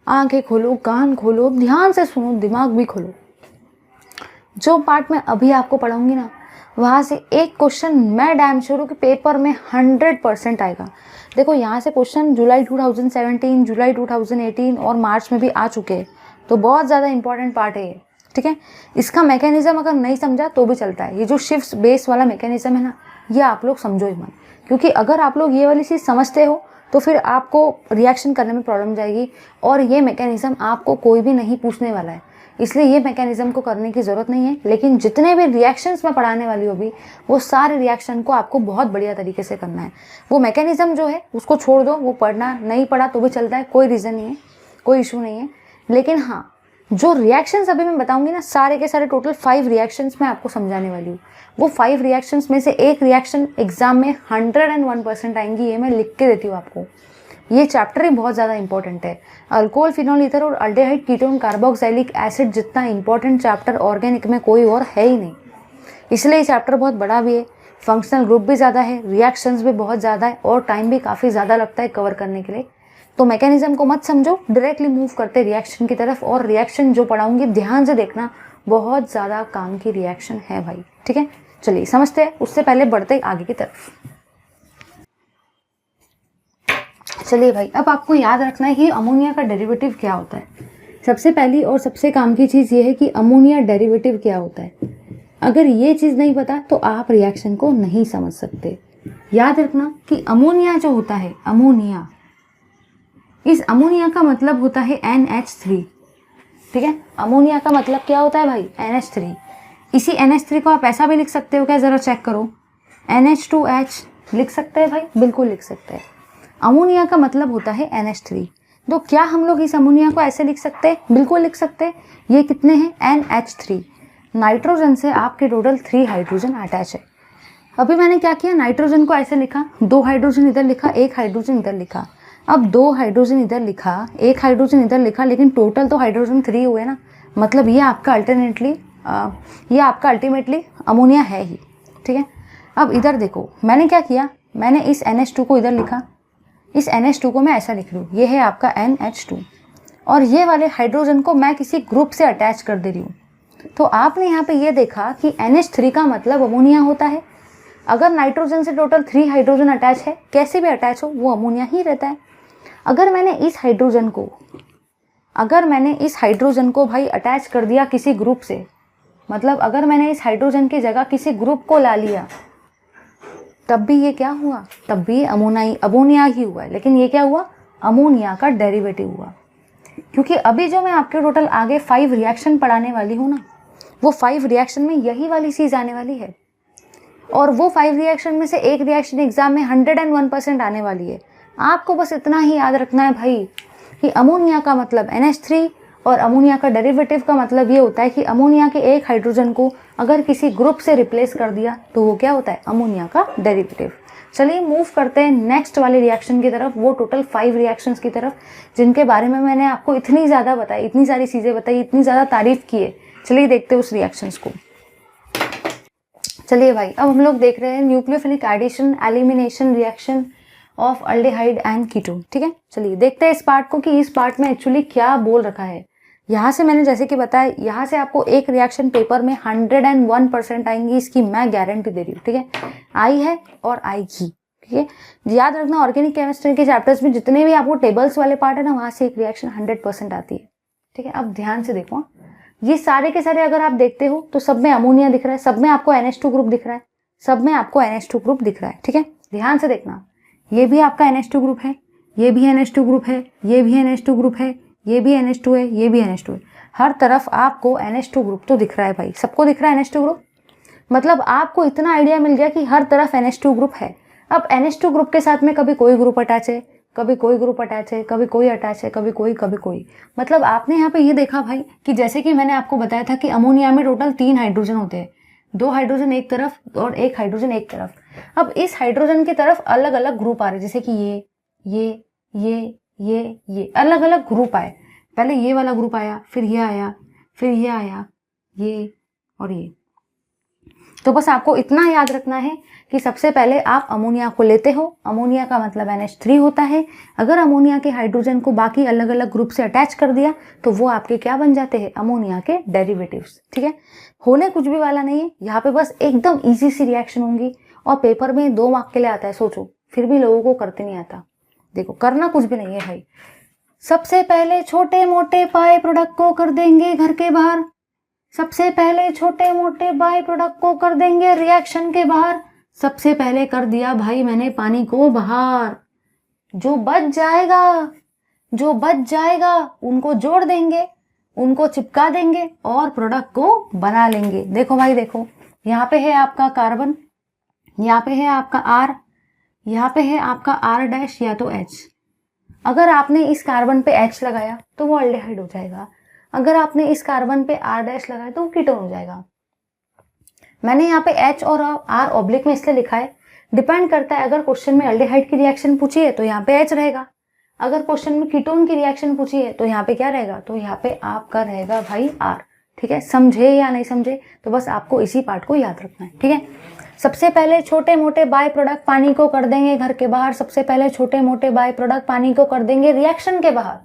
आंखें खोलो, कान खोलो, ध्यान से सुनो, दिमाग भी खोलो। जो पार्ट मैं अभी आपको पढ़ाऊंगी ना, वहाँ से एक क्वेश्चन मैं डैम श्योर हूँ कि पेपर में 100% आएगा। देखो यहाँ से क्वेश्चन जुलाई 2017, जुलाई 2018 और मार्च में भी आ चुके हैं, तो बहुत ज़्यादा इंपॉर्टेंट पार्ट है ये। ठीक है, इसका मैकेनिज्म अगर नहीं समझा तो भी चलता है। ये जो शिफ्ट बेस वाला मैकेनिज्म है ना, ये आप लोग समझो ही मत, क्योंकि अगर आप लोग ये वाली चीज़ समझते हो तो फिर आपको रिएक्शन करने में प्रॉब्लम जाएगी, और ये मैकेनिज्म आपको कोई भी नहीं पूछने वाला है, इसलिए ये मैकेनिज्म को करने की ज़रूरत नहीं है। लेकिन जितने भी रिएक्शंस मैं पढ़ाने वाली हूँ अभी, वो सारे रिएक्शन को आपको बहुत बढ़िया तरीके से करना है। वो मैकेनिज्म जो है उसको छोड़ दो, वो पढ़ना नहीं पढ़ा तो भी चलता है, कोई रीज़न नहीं है, कोई इशू नहीं है। लेकिन हाँ, जो रिएक्शंस अभी मैं बताऊंगी ना, सारे के सारे टोटल 5 रिएक्शंस मैं आपको समझाने वाली हूँ। वो 5 रिएक्शंस में से एक रिएक्शन एग्जाम में 101% आएंगी, ये मैं लिख के देती हूँ आपको। ये चैप्टर ही बहुत ज़्यादा इंपॉर्टेंट है। अल्कोहल, फिनोल ईथर और अल्डेहाइड कीटोन कार्बोक्सिलिक एसिड जितना इंपॉर्टेंट चैप्टर ऑर्गेनिक में कोई और है ही नहीं, इसलिए ये चैप्टर बहुत बड़ा भी है, फंक्शनल ग्रुप भी ज़्यादा है, रिएक्शंस भी बहुत ज़्यादा है और टाइम भी काफ़ी ज़्यादा लगता है कवर करने के लिए। तो मैकेनिज्म को मत समझो, डायरेक्टली मूव करते रिएक्शन की तरफ। और रिएक्शन जो पढ़ाऊंगी ध्यान से देखना, बहुत ज़्यादा काम की रिएक्शन है भाई, ठीक है। चलिए समझते हैं, उससे पहले बढ़ते आगे की तरफ। चलिए भाई, अब आपको याद रखना है कि अमोनिया का डेरिवेटिव क्या होता है। सबसे पहली और सबसे काम की चीज़ ये है कि अमोनिया डेरिवेटिव क्या होता है। अगर ये चीज़ नहीं पता तो आप रिएक्शन को नहीं समझ सकते। याद रखना कि अमोनिया जो होता है, अमोनिया, इस अमोनिया का मतलब होता है NH3, ठीक है। अमोनिया का मतलब क्या होता है भाई, NH3। इसी NH3 को आप ऐसा भी लिख सकते हो क्या, ज़रा चेक करो, NH2H लिख सकते हैं भाई, बिल्कुल लिख सकते हैं। अमोनिया का मतलब होता है NH3। तो क्या हम लोग इस अमोनिया को ऐसे लिख सकते हैं, बिल्कुल लिख सकते हैं। ये कितने हैं, NH3। नाइट्रोजन से आपके टोटल 3 हाइड्रोजन अटैच है। अभी मैंने क्या किया, नाइट्रोजन को ऐसे लिखा, 2 हाइड्रोजन इधर लिखा, 1 हाइड्रोजन इधर लिखा। अब 2 हाइड्रोजन इधर लिखा, 1 हाइड्रोजन इधर लिखा, लेकिन टोटल तो हाइड्रोजन 3 हुए ना, मतलब ये आपका अल्टीमेटली अमोनिया है ही, ठीक है। अब इधर देखो, मैंने क्या किया, मैंने इस NH2 को इधर लिखा, इस NH2 को मैं ऐसा लिख लूँ, ये है आपका NH2, और ये वाले हाइड्रोजन को मैं किसी ग्रुप से अटैच कर दे रही हूँ। तो आपने यहाँ पे ये देखा कि NH3 का मतलब अमोनिया होता है। अगर नाइट्रोजन से टोटल 3 हाइड्रोजन अटैच है, कैसे भी अटैच हो, वो अमोनिया ही रहता है। अगर मैंने इस हाइड्रोजन को भाई अटैच कर दिया किसी ग्रुप से, मतलब अगर मैंने इस हाइड्रोजन की जगह किसी ग्रुप को ला लिया, तब भी ये क्या हुआ, तब भी अमोनिया ही हुआ है। लेकिन ये क्या हुआ, अमोनिया का डेरिवेटिव हुआ। क्योंकि अभी जो मैं आपके टोटल आगे 5 रिएक्शन पढ़ाने वाली हूँ ना, वो 5 रिएक्शन में यही वाली चीज़ आने वाली है। और वो 5 रिएक्शन में से एक रिएक्शन एग्जाम में 101% आने वाली है। आपको बस इतना ही याद रखना है भाई कि अमोनिया का मतलब NH3 और अमोनिया का डेरिवेटिव का मतलब ये होता है कि अमोनिया के एक हाइड्रोजन को अगर किसी ग्रुप से रिप्लेस कर दिया तो वो क्या होता है, अमोनिया का डेरिवेटिव। चलिए मूव करते हैं नेक्स्ट वाले रिएक्शन की तरफ, वो टोटल 5 रिएक्शंस की तरफ, जिनके बारे में मैंने आपको इतनी ज़्यादा बताई, इतनी सारी चीज़ें बताई, इतनी ज़्यादा तारीफ की है। चलिए देखते हैं उस रिएक्शंस को। चलिए भाई, अब हम लोग देख रहे हैं nucleophilic addition elimination reaction of aldehyde and ketone, ठीक है। चलिए देखते हैं इस पार्ट को कि इस पार्ट में एक्चुअली क्या बोल रखा है। यहाँ से मैंने जैसे कि बताया, यहाँ से आपको एक रिएक्शन पेपर में 101% आएंगी, इसकी मैं गारंटी दे रही हूँ, ठीक है। आई है और आएगी, ठीक है। याद रखना, ऑर्गेनिक केमिस्ट्री के चैप्टर्स में जितने भी आपको टेबल्स वाले पार्ट है ना, वहाँ से एक रिएक्शन 100% आती है, ठीक है। अब ध्यान से देखो, ये सारे के सारे अगर आप देखते हो तो सब में अमोनिया दिख रहा है, सब में आपको NH2 ग्रुप दिख रहा है, सब में आपको NH2 ग्रुप दिख रहा है, ठीक है। ध्यान से देखना, ये भी आपका NH2 ग्रुप है, ये भी NH2 ग्रुप है, ये भी NH2 ग्रुप है, ये भी NH2 है, ये भी NH2 है। हर तरफ आपको NH2 ग्रुप तो दिख रहा है भाई, सबको दिख रहा है NH2 ग्रुप। मतलब आपको इतना आइडिया मिल गया कि हर तरफ NH2 ग्रुप है। अब NH2 ग्रुप के साथ में कभी कोई ग्रुप अटैच है, कभी कोई ग्रुप अटैच है, कभी कोई अटैच है, कभी कोई। मतलब आपने यहाँ पे ये देखा भाई कि जैसे कि मैंने आपको बताया था कि अमोनिया में टोटल 3 हाइड्रोजन होते हैं, 2 हाइड्रोजन एक तरफ और 1 हाइड्रोजन एक तरफ। अब इस हाइड्रोजन की तरफ अलग अलग ग्रुप आ रहे, जैसे कि ये अलग अलग ग्रुप आए। पहले ये वाला ग्रुप आया, फिर ये आया, फिर ये आया, ये और ये। तो बस आपको इतना याद रखना है कि सबसे पहले आप अमोनिया को लेते हो, अमोनिया का मतलब NH3 होता है। अगर अमोनिया के हाइड्रोजन को बाकी अलग अलग ग्रुप से अटैच कर दिया तो वो आपके क्या बन जाते हैं, अमोनिया के डेरिवेटिव्स, ठीक है। होने कुछ भी वाला नहीं है, यहाँ पे बस एकदम ईजी सी रिएक्शन होंगी और पेपर में 2 मार्क के लिए आता है, सोचो, फिर भी लोगों को करते नहीं आता। देखो, करना कुछ भी नहीं है भाई। सबसे पहले छोटे मोटे बाय प्रोडक्ट को कर देंगे घर के बाहर, सबसे पहले छोटे मोटे बाय प्रोडक्ट को कर देंगे रिएक्शन के बाहर। सबसे पहले कर दिया भाई मैंने पानी को बाहर, जो बच जाएगा उनको जोड़ देंगे, उनको चिपका देंगे और प्रोडक्ट को बना लेंगे। देखो भाई, देखो, यहाँ पे है आपका कार्बन, यहाँ पे है आपका R, यहाँ पे है आपका R' या तो H। अगर आपने इस कार्बन पे H लगाया तो वो अल्डिहाइड हो जाएगा, अगर आपने इस कार्बन पे R' लगाया तो वो कीटोन हो जाएगा। मैंने यहाँ पे H और R ऑब्लिक में इसलिए लिखा है, डिपेंड करता है, अगर क्वेश्चन में अल्डिहाइड की रिएक्शन पूछी है तो यहाँ पे H रहेगा, अगर क्वेश्चन में कीटोन की रिएक्शन पूछी है तो यहाँ पे क्या रहेगा, तो यहाँ पे आपका रहेगा भाई R। ठीक है, समझे या नहीं समझे, तो बस आपको इसी पार्ट को याद रखना है। ठीक है, सबसे पहले छोटे मोटे बाय प्रोडक्ट पानी को कर देंगे घर के बाहर। सबसे पहले छोटे मोटे बाय प्रोडक्ट पानी को कर देंगे रिएक्शन के बाहर।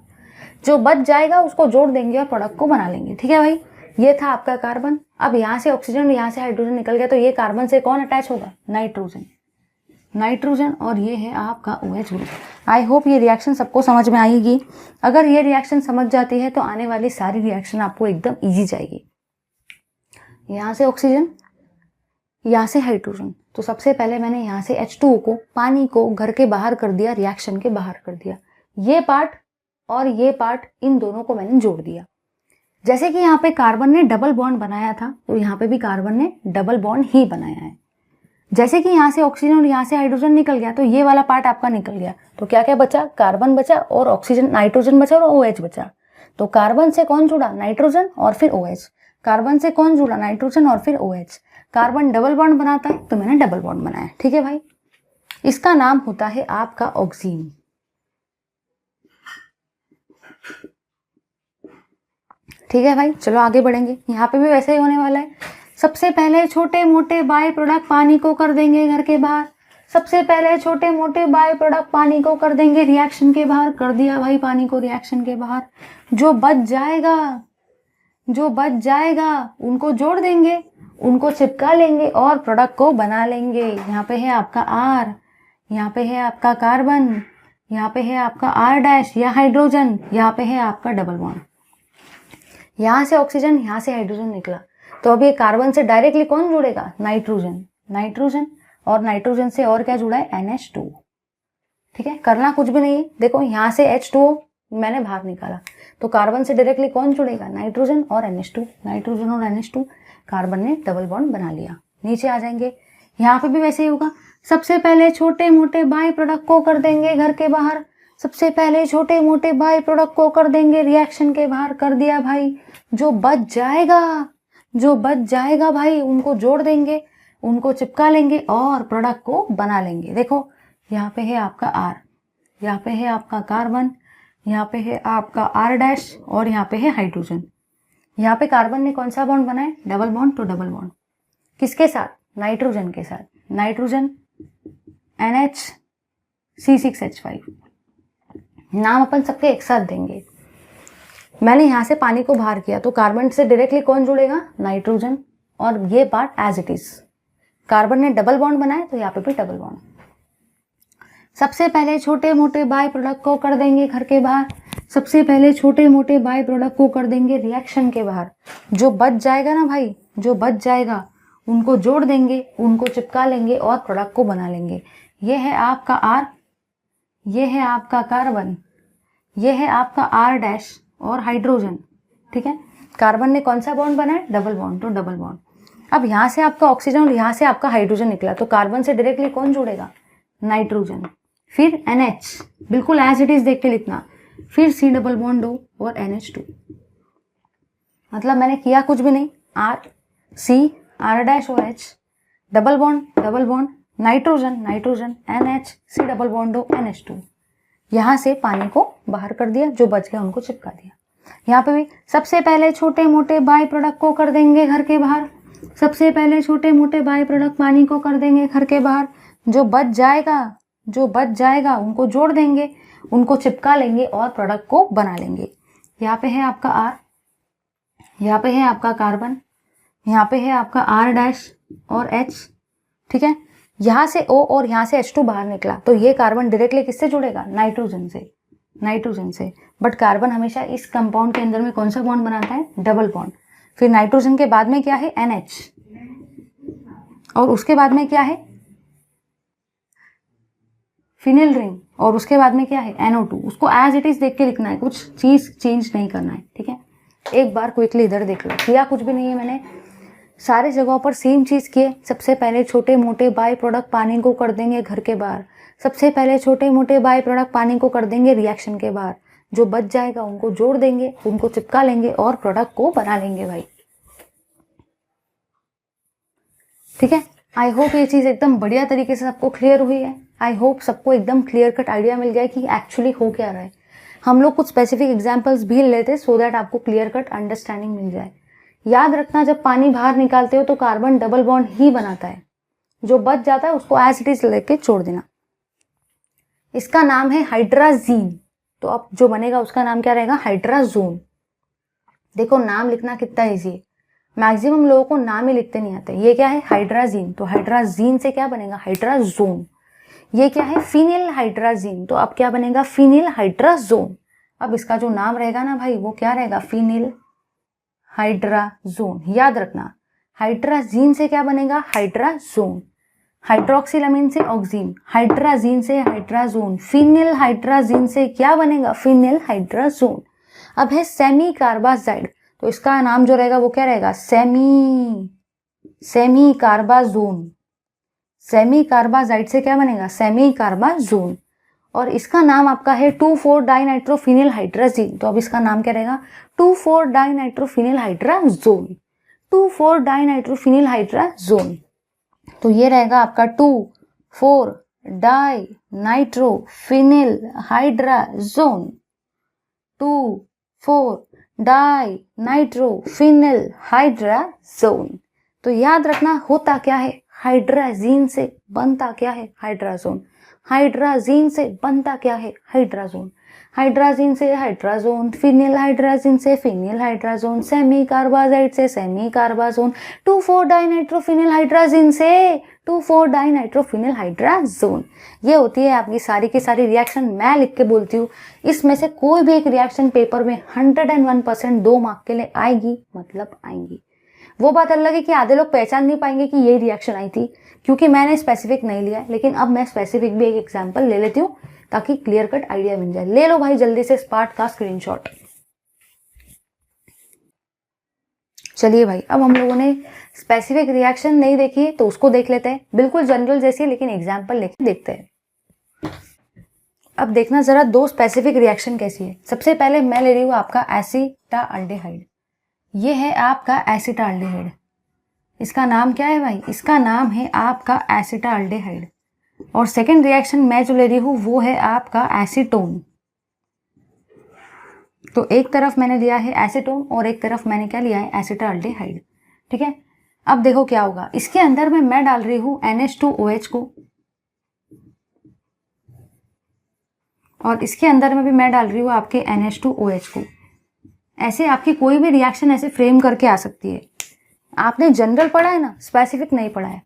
जो बच जाएगा उसको जोड़ देंगे और प्रोडक्ट को बना लेंगे। ठीक है भाई, ये था आपका कार्बन। अब यहाँ से ऑक्सीजन, यहाँ से हाइड्रोजन निकल गया, तो ये कार्बन से कौन अटैच होगा, नाइट्रोजन। नाइट्रोजन, और ये है आपका OH ग्रुप। आई होप ये रिएक्शन सबको समझ में आएगी। अगर ये रिएक्शन समझ जाती है तो आने वाली सारी रिएक्शन आपको एकदम ईजी जाएगी। यहाँ से ऑक्सीजन, यहाँ से हाइड्रोजन, तो सबसे पहले मैंने यहाँ से H2O को, पानी को घर के बाहर कर दिया, रिएक्शन के बाहर कर दिया। ये पार्ट और ये पार्ट, इन दोनों को मैंने जोड़ दिया। जैसे कि यहाँ पे कार्बन ने डबल बॉन्ड बनाया था, तो यहाँ पे भी कार्बन ने डबल बॉन्ड ही बनाया है। जैसे कि यहाँ से ऑक्सीजन और यहाँ से हाइड्रोजन निकल गया, तो ये वाला पार्ट आपका निकल गया, तो क्या क्या बचा, कार्बन बचा और ऑक्सीजन, नाइट्रोजन बचा और OH बचा। तो कार्बन से कौन जुड़ा, नाइट्रोजन और फिर OH। कार्बन से कौन जुड़ा, नाइट्रोजन और फिर OH। कार्बन डबल बॉन्ड बनाता है, तो मैंने डबल बॉन्ड बनाया। ठीक है भाई, इसका नाम होता है आपका ऑक्सीन। ठीक है भाई, चलो आगे बढ़ेंगे। यहाँ पे भी वैसे ही होने वाला है। सबसे पहले छोटे मोटे बाय प्रोडक्ट पानी को कर देंगे घर के बाहर। सबसे पहले छोटे मोटे बाय प्रोडक्ट पानी को कर देंगे रिएक्शन के बाहर। कर दिया भाई पानी को रिएक्शन के बाहर। जो बच जाएगा उनको जोड़ देंगे, उनको चिपका लेंगे और प्रोडक्ट को बना लेंगे। यहाँ पे है आपका R, यहाँ पे है आपका कार्बन, यहाँ पे है आपका R' या हाइड्रोजन, यहाँ पे है आपका डबल बॉन्ड। यहाँ से ऑक्सीजन, यहाँ से हाइड्रोजन निकला, तो अब ये कार्बन से डायरेक्टली कौन जुड़ेगा, नाइट्रोजन। और नाइट्रोजन से और क्या जुड़ा है, NH2। ठीक है, करना कुछ भी नहीं है। देखो यहाँ से H2O मैंने बाहर निकाला, तो कार्बन से डायरेक्टली कौन जुड़ेगा, नाइट्रोजन और NH2। नाइट्रोजन और NH2, कार्बन ने डबल बॉन्ड बना लिया। नीचे आ जाएंगे, यहाँ पे भी वैसे ही होगा। सबसे पहले छोटे मोटे बाय प्रोडक्ट को कर देंगे घर के बाहर। सबसे पहले छोटे मोटे बाय प्रोडक्ट को कर देंगे रिएक्शन के बाहर। कर दिया भाई। जो बच जाएगा भाई, उनको जोड़ देंगे, उनको चिपका लेंगे और प्रोडक्ट को बना लेंगे। देखो यहाँ पे है आपका R, यहाँ पे है आपका कार्बन, यहाँ पे है आपका R' और यहाँ पे है हाइड्रोजन। यहाँ पे कार्बन ने कौन सा बॉन्ड बनाया, डबल बॉन्ड। तो डबल बॉन्ड किसके साथ, नाइट्रोजन के साथ। Nitrogen NHC6H5। नाम अपन सबके एक साथ देंगे। मैंने यहाँ से पानी को बाहर किया, तो कार्बन से डायरेक्टली कौन जुड़ेगा, नाइट्रोजन। और ये part as it is, carbon ने डबल बॉन्ड बनाया, तो यहाँ पे भी डबल बॉन्ड। सबसे पहले छोटे मोटे बाय प्रोडक्ट को कर देंगे घर के बाहर। सबसे पहले छोटे मोटे बाय प्रोडक्ट को कर देंगे रिएक्शन के बाहर। जो बच जाएगा ना भाई, जो बच जाएगा उनको जोड़ देंगे, उनको चिपका लेंगे और प्रोडक्ट को बना लेंगे। ये है आपका R, ये है आपका कार्बन, ये है आपका R' और हाइड्रोजन। ठीक है, कार्बन ने कौन सा बॉन्ड बनाया, डबल बॉन्ड। तो डबल बॉन्ड। अब यहाँ से आपका ऑक्सीजन और यहाँ से आपका हाइड्रोजन निकला, तो कार्बन से डायरेक्टली कौन जुड़ेगा, नाइट्रोजन। फिर NH, बिल्कुल एज इट इज देख के लिखना। फिर C डबल बॉन्ड O और NH2। मतलब मैंने किया कुछ भी नहीं। R, C, R' और H, double bond, nitrogen, NH, C double bond O, NH2। यहाँ से पानी को बाहर कर दिया, जो बच गया उनको चिपका दिया। यहाँ पे भी सबसे पहले छोटे मोटे बाय प्रोडक्ट को कर देंगे घर के बाहर। सबसे पहले छोटे मोटे बाय प्रोडक्ट पानी को कर देंगे घर के बाहर। जो बच जाएगा उनको जोड़ देंगे, उनको चिपका लेंगे और प्रोडक्ट को बना लेंगे। यहाँ पे है आपका R, यहाँ पे है आपका कार्बन, यहाँ पे है आपका R' और H। ठीक है, यहाँ से O और यहाँ से H2 बाहर निकला, तो ये कार्बन डायरेक्टली किससे जुड़ेगा, नाइट्रोजन से। बट कार्बन हमेशा इस कंपाउंड के अंदर में कौन सा बॉन्ड बनाता है, डबल बॉन्ड। फिर नाइट्रोजन के बाद में क्या है, NH, और उसके बाद में क्या है, फिनिल रिंग, और उसके बाद में क्या है, NO2। उसको एज इट इज देख के लिखना है, कुछ चीज चेंज नहीं करना है। ठीक है, एक बार क्विकली इधर देख लो, किया कुछ भी नहीं है मैंने, सारे जगहों पर सेम चीज किए। सबसे पहले छोटे मोटे बाय प्रोडक्ट पानी को कर देंगे घर के बाहर। सबसे पहले छोटे मोटे बाय प्रोडक्ट पानी को कर देंगे रिएक्शन के बाहर। जो बच जाएगा उनको जोड़ देंगे, उनको चिपका लेंगे और प्रोडक्ट को बना लेंगे भाई। ठीक है, आई होप ये चीज एकदम बढ़िया तरीके से सबको क्लियर हुई है। आई होप सबको एकदम क्लियर कट आइडिया मिल गया कि एक्चुअली हो क्या रहा है। हम लोग कुछ स्पेसिफिक एग्जाम्पल्स भी लेते सो दैट आपको क्लियर कट अंडरस्टैंडिंग मिल जाए। याद रखना, जब पानी बाहर निकालते हो तो कार्बन डबल बॉन्ड ही बनाता है, जो बच जाता है उसको एज इट इज लेके छोड़ देना। इसका नाम है हाइड्राजीन, तो अब जो बनेगा उसका नाम क्या रहेगा, हाइड्राजोन। देखो नाम लिखना कितना इजी है, मैक्सिमम लोगों को नाम ही लिखते नहीं आते। ये क्या है, हाइड्राजीन, तो हाइड्राजीन से क्या बनेगा, हाइड्राजोन। ये क्या है, फिनिल हाइड्राजीन, तो अब क्या बनेगा, फिनिल हाइड्राजोन। अब इसका जो नाम रहेगा ना भाई वो क्या रहेगा, फिनिल हाइड्राजोन। याद रखना, हाइड्राजीन से क्या बनेगा, हाइड्राजोन। हाइड्रोक्सिलामीन से ऑक्सीन, हाइड्राजीन से हाइड्राजोन, फिनिल हाइड्राजीन से क्या बनेगा, फिनिल हाइड्राजोन। अब है सेमी कार्बाजाइड, तो इसका नाम जो रहेगा वो क्या रहेगा, सेमी कार्बाजोन। सेमी कार्बाजाइड से क्या बनेगा, सेमी कार्बाजोन। और इसका नाम आपका है 2,4-डाइनाइट्रोफिनिल हाइड्राजीन, तो अब इसका नाम क्या रहेगा, 2,4-डाइनाइट्रोफिनिल हाइड्राजोन। 2,4-डाइनाइट्रोफिनिल हाइड्राजोन, तो ये रहेगा आपका 2,4-डाइनाइट्रोफिनिल हाइड्राजोन। 2,4-डाइनाइट्रोफिनिल हाइड्राजोन। तो याद रखना होता क्या है, हाइड्राजीन से बनता क्या है, हाइड्राजोन। हाइड्राजीन से बनता क्या है, हाइड्राजोन। हाइड्राजीन से हाइड्राजोन, फिनिल हाइड्राजीन से फिनिल हाइड्राजोन, सेमी कार्बाजाइड से सेमी कार्बाजोन, 2,4-डाइनाइट्रोफिनिल हाइड्राजीन से 2,4-डाइनाइट्रोफिनिल हाइड्राजोन। ये होती है आपकी सारी की सारी रिएक्शन, मैं लिख के बोलती हूँ। इसमें से कोई भी एक रिएक्शन पेपर में 101% 2 मार्क के लिए आएगी, मतलब आएंगी। वो बात अलग है कि आधे लोग पहचान नहीं पाएंगे कि ये रिएक्शन आई थी, क्योंकि मैंने स्पेसिफिक नहीं लिया है। लेकिन अब मैं स्पेसिफिक भी एक एग्जांपल ले लेती हूँ ताकि क्लियर कट आइडिया मिल जाए। ले लो भाई जल्दी से इस पार्ट का स्क्रीनशॉट। चलिए भाई, अब हम लोगों ने स्पेसिफिक रिएक्शन नहीं देखी है तो उसको देख लेते हैं, बिल्कुल जनरल जैसी, लेकिन एग्जाम्पल लेके देखते हैं। अब देखना जरा दो स्पेसिफिक रिएक्शन कैसी है। सबसे पहले मैं ले रही हूँ आपका एसिटाल्डिहाइड। ये है आपका एसिटाल्डिहाइड। इसका नाम क्या है भाई, इसका नाम है आपका एसिटाल्डिहाइड। और सेकेंड रिएक्शन मैं जो ले रही हूँ वो है आपका एसीटोन। तो एक तरफ मैंने लिया है एसीटोन और एक तरफ मैंने क्या लिया है, एसिटाल्डिहाइड। ठीक है, अब देखो क्या होगा, इसके अंदर में मैं डाल रही हूँ NH2OH को, और इसके अंदर में भी मैं डाल रही हूँ आपके NH2OH को। ऐसे आपकी कोई भी रिएक्शन ऐसे फ्रेम करके आ सकती है। आपने जनरल पढ़ा है ना, स्पेसिफिक नहीं पढ़ा है,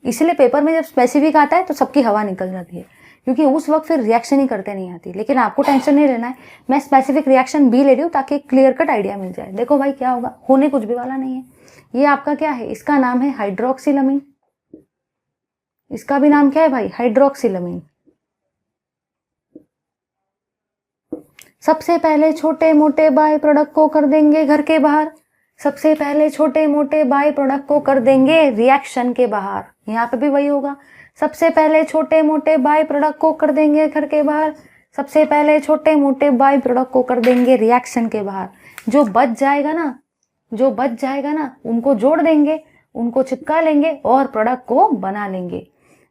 इसलिए पेपर में जब स्पेसिफिक आता है तो सबकी हवा निकल जाती है, क्योंकि उस वक्त फिर रिएक्शन ही करते नहीं आती। लेकिन आपको टेंशन नहीं लेना है, मैं स्पेसिफिक रिएक्शन भी ले रही हूँ ताकि क्लियर कट आइडिया मिल जाए। देखो भाई क्या होगा, होने कुछ भी वाला नहीं है। ये आपका क्या है, इसका नाम है हाइड्रोक्सिलामीन। इसका भी नाम क्या है भाई, हाइड्रोक्सिलामीन। सबसे पहले छोटे मोटे बाय प्रोडक्ट को कर देंगे घर के बाहर। सबसे पहले छोटे मोटे बाय प्रोडक्ट को कर देंगे रिएक्शन के बाहर। यहाँ पे भी वही होगा, सबसे पहले छोटे मोटे बाय प्रोडक्ट को कर देंगे घर के बाहर। सबसे पहले छोटे मोटे बाय प्रोडक्ट को कर देंगे रिएक्शन के बाहर। जो बच जाएगा ना उनको जोड़ देंगे, उनको चिपका लेंगे और प्रोडक्ट को बना लेंगे।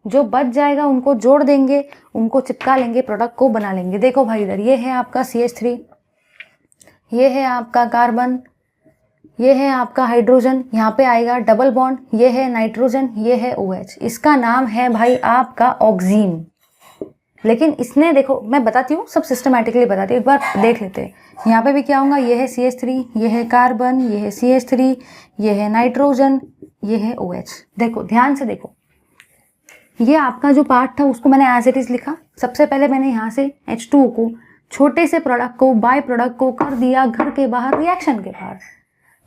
जो बच जाएगा उनको जोड़ देंगे, उनको चिपका लेंगे, प्रोडक्ट को बना लेंगे। देखो भाई इधर ये है आपका CH3, ये है आपका कार्बन, ये है आपका हाइड्रोजन, यहाँ पे आएगा डबल बॉन्ड, ये है नाइट्रोजन, ये है OH। इसका नाम है भाई आपका ऑक्सीन। लेकिन इसने देखो मैं बताती हूँ, सब सिस्टमैटिकली बताती हूँ, एक बार देख लेते हैं। यहाँ पे भी क्या होगा, ये है CH3, ये है कार्बन, ये है CH3, ये है नाइट्रोजन, ये है OH। देखो ध्यान से देखो, ये आपका जो पार्ट था उसको मैंने एज इट इज लिखा। सबसे पहले मैंने यहाँ से H2O को, छोटे से प्रोडक्ट को, बाय प्रोडक्ट को कर दिया घर के बाहर, रिएक्शन के बाहर।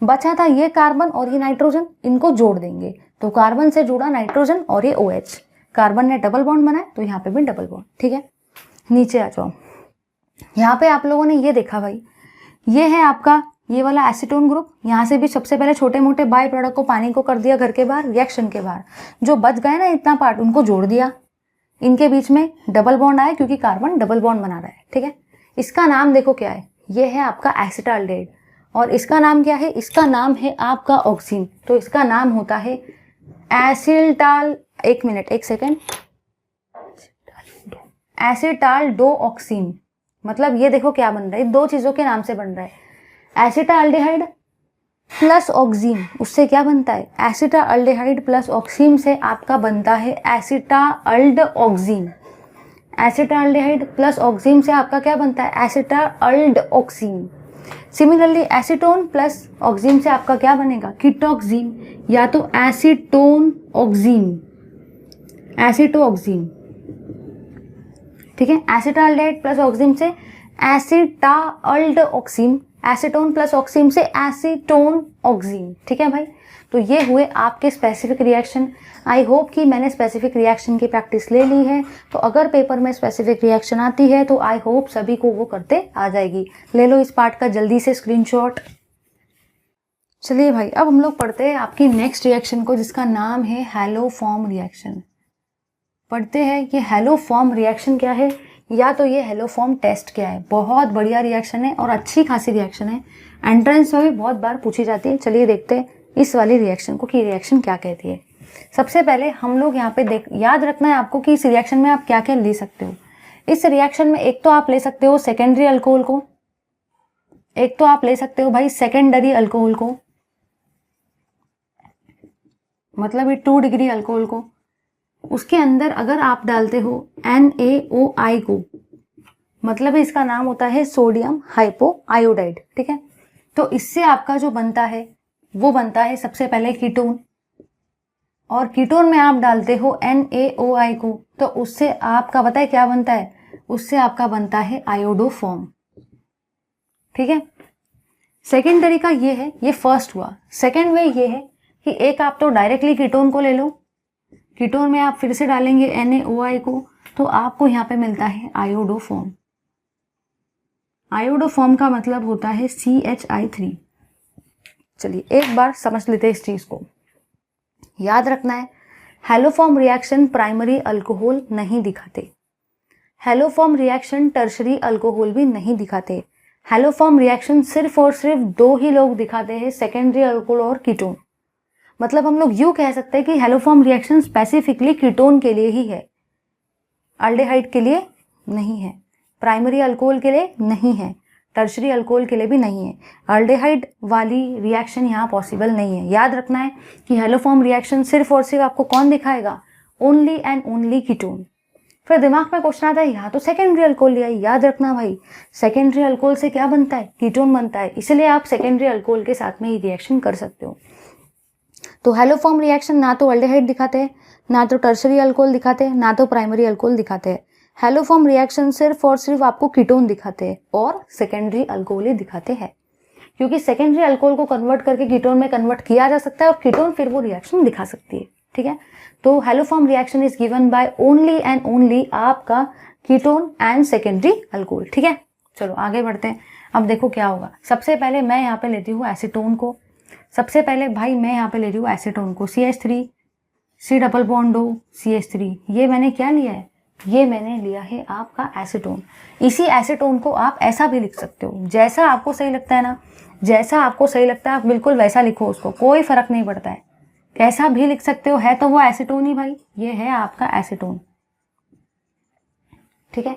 बचा था ये कार्बन और ये नाइट्रोजन, इनको जोड़ देंगे। तो कार्बन से जुड़ा नाइट्रोजन और ये OH। कार्बन ने डबल बॉन्ड बनाया तो यहाँ पे भी डबल बॉन्ड। ठीक है, नीचे आ जाओ। यहाँ पे आप लोगों ने ये देखा भाई, ये है आपका ये वाला एसीटोन ग्रुप। यहाँ से भी सबसे पहले छोटे मोटे बाय प्रोडक्ट को, पानी को कर दिया घर के बाहर, रिएक्शन के बाहर। जो बच गए ना इतना पार्ट, उनको जोड़ दिया। इनके बीच में डबल बॉन्ड आया क्योंकि कार्बन डबल बॉन्ड बना रहा है। ठीक है, इसका नाम देखो क्या है, ये है आपका एसिटाल्डिहाइड। और इसका नाम क्या है, इसका नाम है आपका ऑक्सीन। तो इसका नाम होता है एसिटाल, एक मिनट एक सेकेंड, एसिटाल्डोऑक्सीन, मतलब ये देखो क्या बन रहा है, दो चीजों के नाम से बन रहा है। एसिटाल्डिहाइड प्लस ऑक्सीन, उससे क्या बनता है, एसिटाल्डिहाइड प्लस ऑक्सीन से आपका बनता है एसिटाल्डऑक्सीन। एसिटाल्डिहाइड प्लस ऑक्सीन से आपका क्या बनता है, एसिटाल्डऑक्सीन। सिमिलरली एसीटोन प्लस ऑक्सीन से आपका क्या बनेगा, कीटोक्सीन, या तो एसीटोन ऑक्सीन, एसिटोऑक्सीन। ठीक है, एसिटाल्डिहाइड प्लस ऑक्सीन से एसिटाल्डऑक्सीन, एसीटोन प्लस ऑक्सीन से एसीटोन ऑक्सीन। ठीक है भाई, तो ये हुए आपके स्पेसिफिक रिएक्शन। आई होप कि मैंने स्पेसिफिक रिएक्शन की प्रैक्टिस ले ली है, तो अगर पेपर में स्पेसिफिक रिएक्शन आती है तो आई होप सभी को वो करते आ जाएगी। ले लो इस पार्ट का जल्दी से स्क्रीनशॉट। चलिए भाई, अब हम लोग पढ़ते हैं आपकी नेक्स्ट रिएक्शन को, जिसका नाम है हैलोफॉर्म रिएक्शन। पढ़ते हैं कि हैलोफॉर्म रिएक्शन क्या है, या तो ये हैलोफॉर्म टेस्ट क्या है। बहुत बढ़िया रिएक्शन है और अच्छी खासी रिएक्शन है, एंट्रेंस में भी बहुत बार पूछी जाती है। चलिए देखते हैं इस वाली रिएक्शन को कि रिएक्शन क्या कहती है। सबसे पहले हम लोग यहाँ पे याद रखना है आपको कि इस रिएक्शन में आप क्या क्या ले सकते हो। इस रिएक्शन में एक तो आप ले सकते हो सेकेंडरी अल्कोहल को, एक तो आप ले सकते हो भाई सेकेंडरी अल्कोहल को, मतलब ये 2 डिग्री अल्कोहल को। उसके अंदर अगर आप डालते हो NaOI को, मतलब इसका नाम होता है सोडियम हाइपोआयोडाइड। ठीक है, तो इससे आपका जो बनता है वो बनता है सबसे पहले कीटोन, और कीटोन में आप डालते हो NaOI को, तो उससे आपका पता है क्या बनता है, उससे आपका बनता है आयोडोफॉर्म। ठीक है, सेकेंडरी का ये है, ये फर्स्ट हुआ। सेकेंड वे ये है कि एक आप तो डायरेक्टली कीटोन को ले लो, कीटोन में आप फिर से डालेंगे NaOI को, तो आपको यहाँ पे मिलता है आयोडोफॉर्म। आयोडोफॉर्म का मतलब होता है CHI3। चलिए एक बार समझ लेते हैं इस चीज को, याद रखना है। हैलोफॉर्म रिएक्शन प्राइमरी अल्कोहल नहीं दिखाते, हैलोफॉर्म रिएक्शन टर्शरी अल्कोहल भी नहीं दिखाते। हैलोफॉर्म रिएक्शन सिर्फ और सिर्फ 2 ही लोग दिखाते हैं, सेकेंडरी अल्कोहल और कीटोन। मतलब हम लोग यूं कह सकते हैं कि हैलोफॉर्म रिएक्शन स्पेसिफिकली कीटोन के लिए ही है, अल्डेहाइड के लिए नहीं है, प्राइमरी अल्कोहल के लिए नहीं है, टर्शरी अल्कोहल के लिए भी नहीं है। अल्डेहाइड वाली रिएक्शन यहाँ पॉसिबल नहीं है। याद रखना है कि हैलोफॉर्म रिएक्शन सिर्फ और सिर्फ आपको कौन दिखाएगा, ओनली एंड ओनली कीटोन। फिर दिमाग में क्वेश्चन आता है यहाँ तो सेकेंडरी अल्कोहल लिया। याद रखना भाई, सेकेंडरी अल्कोहल से क्या बनता है, कीटोन बनता है, इसलिए आप सेकेंडरी अल्कोहल के साथ में ही रिएक्शन कर सकते हो। तो हैलोफॉर्म रिएक्शन ना तो अल्डेहाइड दिखाते हैं, ना तो टर्शरी अल्कोहल दिखाते हैं, ना तो प्राइमरी अल्कोहल दिखाते हैं। हैलोफॉर्म रिएक्शन सिर्फ और सिर्फ आपको कीटोन दिखाते हैं और सेकेंडरी अल्कोहल ही दिखाते हैं, क्योंकि सेकेंडरी अल्कोहल को कन्वर्ट करके कीटोन में कन्वर्ट किया जा सकता है और कीटोन फिर वो रिएक्शन दिखा सकती है। ठीक है, तो haloform reaction is given by only and only आपका कीटोन एंड सेकेंडरी अल्कोहल। ठीक है, चलो आगे बढ़ते हैं। अब देखो क्या होगा। सबसे पहले मैं यहाँ पे लेती हूँ एसीटोन को। सबसे पहले भाई मैं यहाँ पे ले रही हूँ एसीटोन को, CH3 C double bond O CH3। ये मैंने क्या लिया है, ये मैंने लिया है आपका एसीटोन। इसी एसीटोन को आप ऐसा भी लिख सकते हो, जैसा आपको सही लगता है ना, जैसा आपको सही लगता है आप बिल्कुल वैसा लिखो उसको, कोई फर्क नहीं पड़ता है, कैसा भी लिख सकते हो, है तो वो एसीटोन ही भाई, ये है आपका एसीटोन। ठीक है,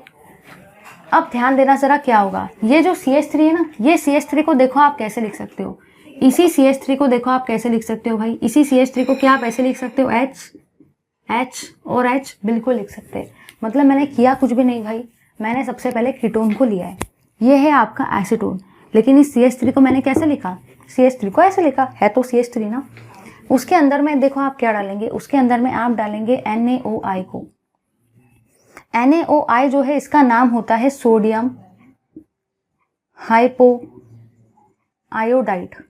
अब ध्यान देना जरा क्या होगा। ये जो CH3 है ना, ये CH3 को देखो आप कैसे लिख सकते हो, इसी CH3 को देखो आप कैसे लिख सकते हो भाई, इसी CH3 को क्या आप ऐसे लिख सकते हो, H और H बिल्कुल लिख सकते हैं। मतलब मैंने किया कुछ भी नहीं भाई, मैंने सबसे पहले कीटोन को लिया है, ये है आपका एसीटोन, लेकिन इस CH3 को मैंने कैसे लिखा, CH3 को ऐसे लिखा, है तो CH3 ना। उसके अंदर में देखो आप क्या डालेंगे, उसके अंदर में आप डालेंगे NaOI को। NaOI जो है इसका नाम होता है सोडियम हाइपोआयोडाइड,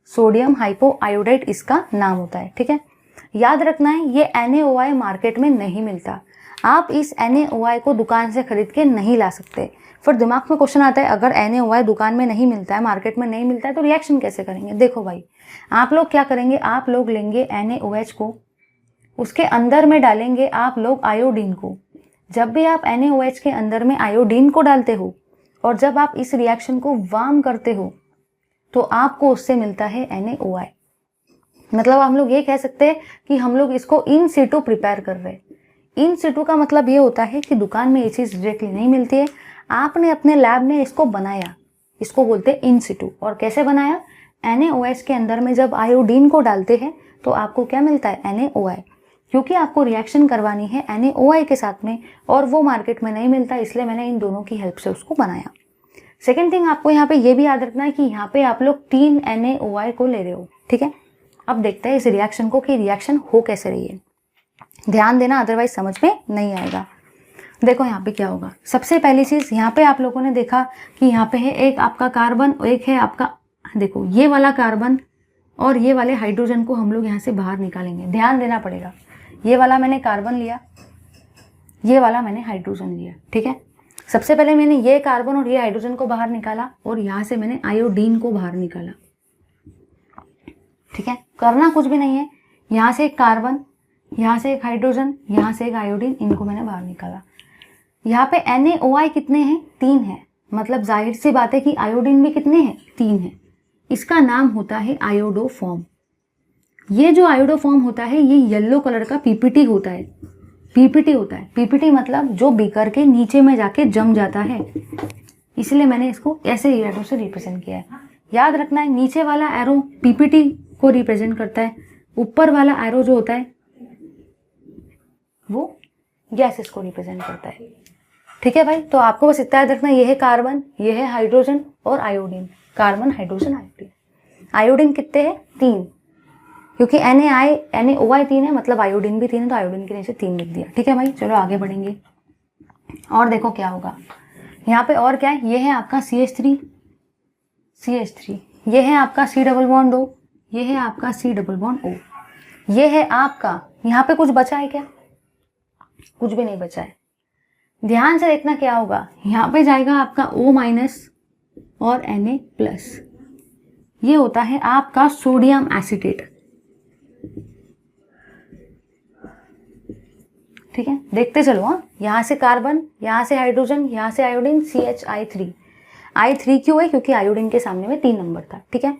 सोडियम हाइपोआयोडाइड इसका नाम होता है। ठीक है, याद रखना है ये NaOI मार्केट में नहीं मिलता, आप इस NaOI को दुकान से खरीद के नहीं ला सकते। फिर दिमाग में क्वेश्चन आता है, अगर NaOI दुकान में नहीं मिलता है, मार्केट में नहीं मिलता है, तो रिएक्शन कैसे करेंगे। देखो भाई, आप लोग क्या करेंगे, आप लोग लेंगे NaOH को, उसके अंदर में डालेंगे आप लोग आयोडीन को। जब भी आप NaOH के अंदर में आयोडीन को डालते हो और जब आप इस रिएक्शन को वार्म करते हो तो आपको उससे मिलता है NaOI। मतलब हम लोग ये कह सकते हैं कि हम लोग इसको इन सिटू प्रिपेयर कर रहे हैं। इन सिटू का मतलब ये होता है कि दुकान में ये चीज़ डायरेक्टली नहीं मिलती है, आपने अपने लैब में इसको बनाया, इसको बोलते हैं इन सिटू। और कैसे बनाया? NaOH के अंदर में जब आयोडीन को डालते हैं तो आपको क्या मिलता है? NaOI। क्योंकि आपको रिएक्शन करवानी है NaOI के साथ में और वो मार्केट में नहीं मिलता, इसलिए मैंने इन दोनों की हेल्प से उसको बनाया। सेकेंड थिंग आपको यहाँ पे ये भी याद रखना है कि यहाँ पे आप लोग 3 NaOI को ले रहे हो, ठीक है। अब देखते हैं इस रिएक्शन को कि रिएक्शन हो कैसे रही है। ध्यान देना, अदरवाइज समझ में नहीं आएगा। देखो यहाँ पे क्या होगा। सबसे पहली चीज़ यहाँ पे आप लोगों ने देखा कि यहाँ पे है एक आपका कार्बन, एक है आपका, देखो ये वाला कार्बन और ये वाले हाइड्रोजन को हम लोग यहाँ से बाहर निकालेंगे। ध्यान देना पड़ेगा, ये वाला मैंने कार्बन लिया, ये वाला मैंने हाइड्रोजन लिया, ठीक है। सबसे पहले मैंने ये कार्बन और ये हाइड्रोजन को बाहर निकाला और यहाँ से मैंने आयोडीन को बाहर निकाला, ठीक है। करना कुछ भी नहीं है, यहाँ से एक कार्बन, यहाँ से एक हाइड्रोजन, यहाँ से एक आयोडीन, इनको मैंने बाहर निकाला। यहाँ पे NaOI कितने हैं? 3 है, मतलब जाहिर सी बात है कि आयोडीन भी कितने हैं? 3 है। इसका नाम होता है आयोडोफॉर्म। ये जो आयोडोफॉर्म होता है ये येलो कलर का PPT होता है, PPT होता है। PPT मतलब जो बीकर के नीचे में जाके जम जाता है, इसलिए मैंने इसको ऐसे एरो से रिप्रेजेंट किया है। याद रखना है, नीचे वाला एरो PPT को रिप्रेजेंट करता है, ऊपर वाला एरो जो होता है वो गैसेस को रिप्रेजेंट करता है, ठीक है भाई। तो आपको बस इतना याद रखना, ये है कार्बन, ये है हाइड्रोजन और iodine. Carbon, hydrogen, iodine. Iodine कितने हैं? 3, क्योंकि NaOI 3 है, मतलब आयोडीन भी 3 है, तो आयोडीन के नीचे 3 लिख दिया, ठीक है भाई। चलो आगे बढ़ेंगे और देखो क्या होगा यहाँ पे। और क्या है? ये है आपका CH3, ये है आपका C डबल बॉन्ड O, ये है आपका C डबल बॉन्ड O, ये है आपका, यहाँ पे कुछ बचा है क्या? कुछ भी नहीं बचा है। ध्यान से देखना क्या होगा, यहाँ पे जाएगा आपका O- और Na+, ये होता है आपका सोडियम एसिटेट, ठीक है। देखते चलो, हाँ, यहाँ से कार्बन, यहाँ से हाइड्रोजन, यहाँ से आयोडीन, CHI3। I3 क्यों है? क्योंकि आयोडीन के सामने में 3 नंबर था, ठीक है।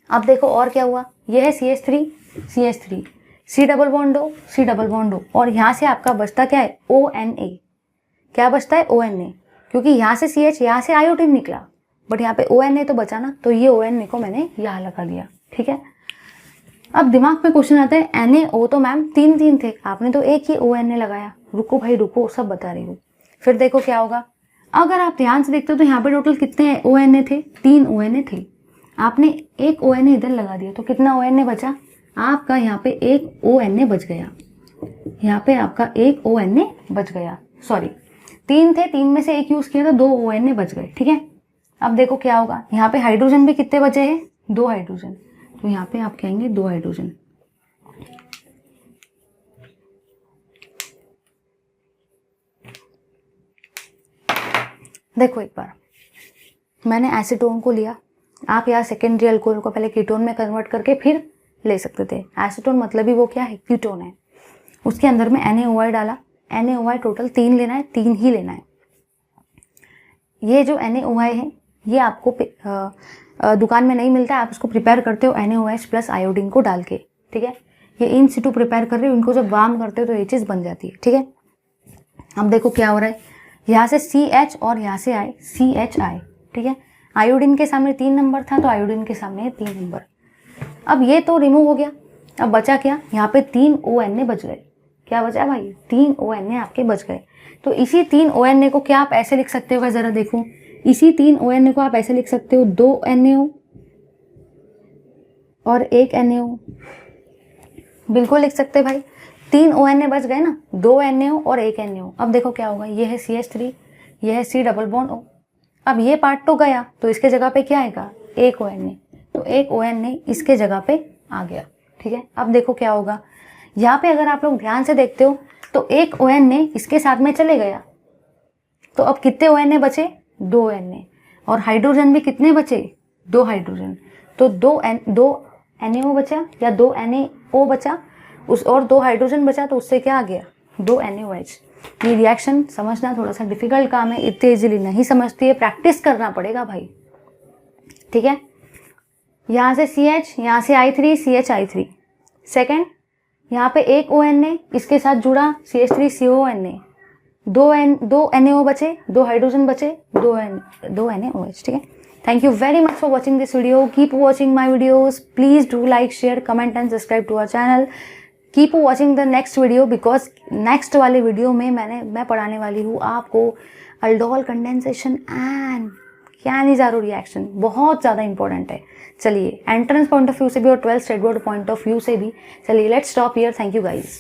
अब देखो और क्या हुआ, ये है CH3, C double bond O, और यहाँ से आपका बचता क्या है? ONA। क्या बचता है? ONA, क्योंकि यहाँ से CH, यहाँ से आयोडीन निकला, बट यहाँ पे ONA तो बचा ना, तो ये ONA को मैंने यहाँ लगा दिया, ठीक है। अब दिमाग में क्वेश्चन आता है, NaO तो मैम 3 थे, आपने तो एक ही ONA लगाया। रुको भाई रुको, सब बता रही हूँ। फिर देखो क्या होगा, अगर आप ध्यान से देखते हो तो यहाँ पे टोटल कितने ONA थे? 3 ONA थे। आपने एक ONA इधर लगा दिया तो कितना ONA बचा? आपका यहाँ पे एक ONA बच गया, यहाँ पे आपका एक ONA बच गया। सॉरी, 3 थे, 3 में से एक यूज किया तो 2 ONA बच गए, ठीक है। अब देखो क्या होगा, यहाँ पे हाइड्रोजन भी कितने बचे हैं? 2 हाइड्रोजन, तो यहाँ पे आप कहेंगे 2 हाइड्रोजन। देखो एक बार, मैंने एसीटोन को लिया, आप यहाँ सेकेंडरी अल्कोहल को पहले कीटोन में कन्वर्ट करके फिर ले सकते थे। एसीटोन मतलब ही वो क्या है? कीटोन है। उसके अंदर में NaOI डाला, NaOI टोटल 3 लेना है, 3 ही लेना है। ये जो NaOI है ये आपको दुकान में नहीं मिलता है, आप इसको प्रिपेयर करते हो NaOH प्लस आयोडीन को डाल के, ठीक है। ये इन सिटू प्रिपेयर कर रहे हो, इनको जब वार्म करते हो तो ये चीज़ बन जाती है, ठीक है। अब देखो क्या हो रहा है, यहाँ से CH और यहाँ से I, CHI, ठीक है। आयोडीन के सामने 3 नंबर था तो आयोडीन के सामने 3 नंबर। अब ये तो रिमूव हो गया, अब बचा क्या? यहाँ पे 3 ONA बच गए। क्या बचा भाई? 3 ONA आपके बच गए। तो इसी 3 ONA को क्या आप ऐसे लिख सकते हो? ज़रा देखो, इसी 3 ONA को आप ऐसे लिख सकते हो, 2 NaO और 1 NaO। बिल्कुल लिख सकते भाई, 3 ONA बच गए ना, 2 NaO और 1 NaO। अब देखो क्या होगा, ये है CH3, ये है C डबल बॉन्ड O। अब ये पार्ट तो गया तो इसके जगह पे क्या आएगा? 1 ONA, तो 1 ONA इसके जगह पे आ गया, ठीक है। अब देखो क्या होगा, यहाँ पे अगर आप लोग ध्यान से देखते हो तो 1 ONA इसके साथ में चले गया, तो अब कितने ONA बचे? 2 NA। और हाइड्रोजन भी कितने बचे? 2 हाइड्रोजन, तो 2 NaO बचा या 2 NaO बचा, उस और 2 हाइड्रोजन बचा, तो उससे क्या आ गया? 2 NaOH। ये रिएक्शन समझना थोड़ा सा डिफिकल्ट काम है, इतने इजीली नहीं समझती है, प्रैक्टिस करना पड़ेगा भाई, ठीक है। यहाँ से CH, यहाँ से I3, CHI3, सेकेंड यहाँ पे एक ONA, इसके साथ जुड़ा CH3CONA, दो NaO बचे, 2 हाइड्रोजन बचे, 2 NaOH, ठीक है। Thank you very much for watching this video. Keep watching my videos. Please do like, share, comment and subscribe to our channel. Keep watching the next video because next वाले video में मैं पढ़ाने वाली हूँ आपको aldol condensation and क्यानिज़ारो reaction, बहुत ज़्यादा important है। चलिए, एंट्रेंस पॉइंट ऑफ व्यू से भी और 12th state board point of view से भी। चलिए, let's stop here. Thank you guys.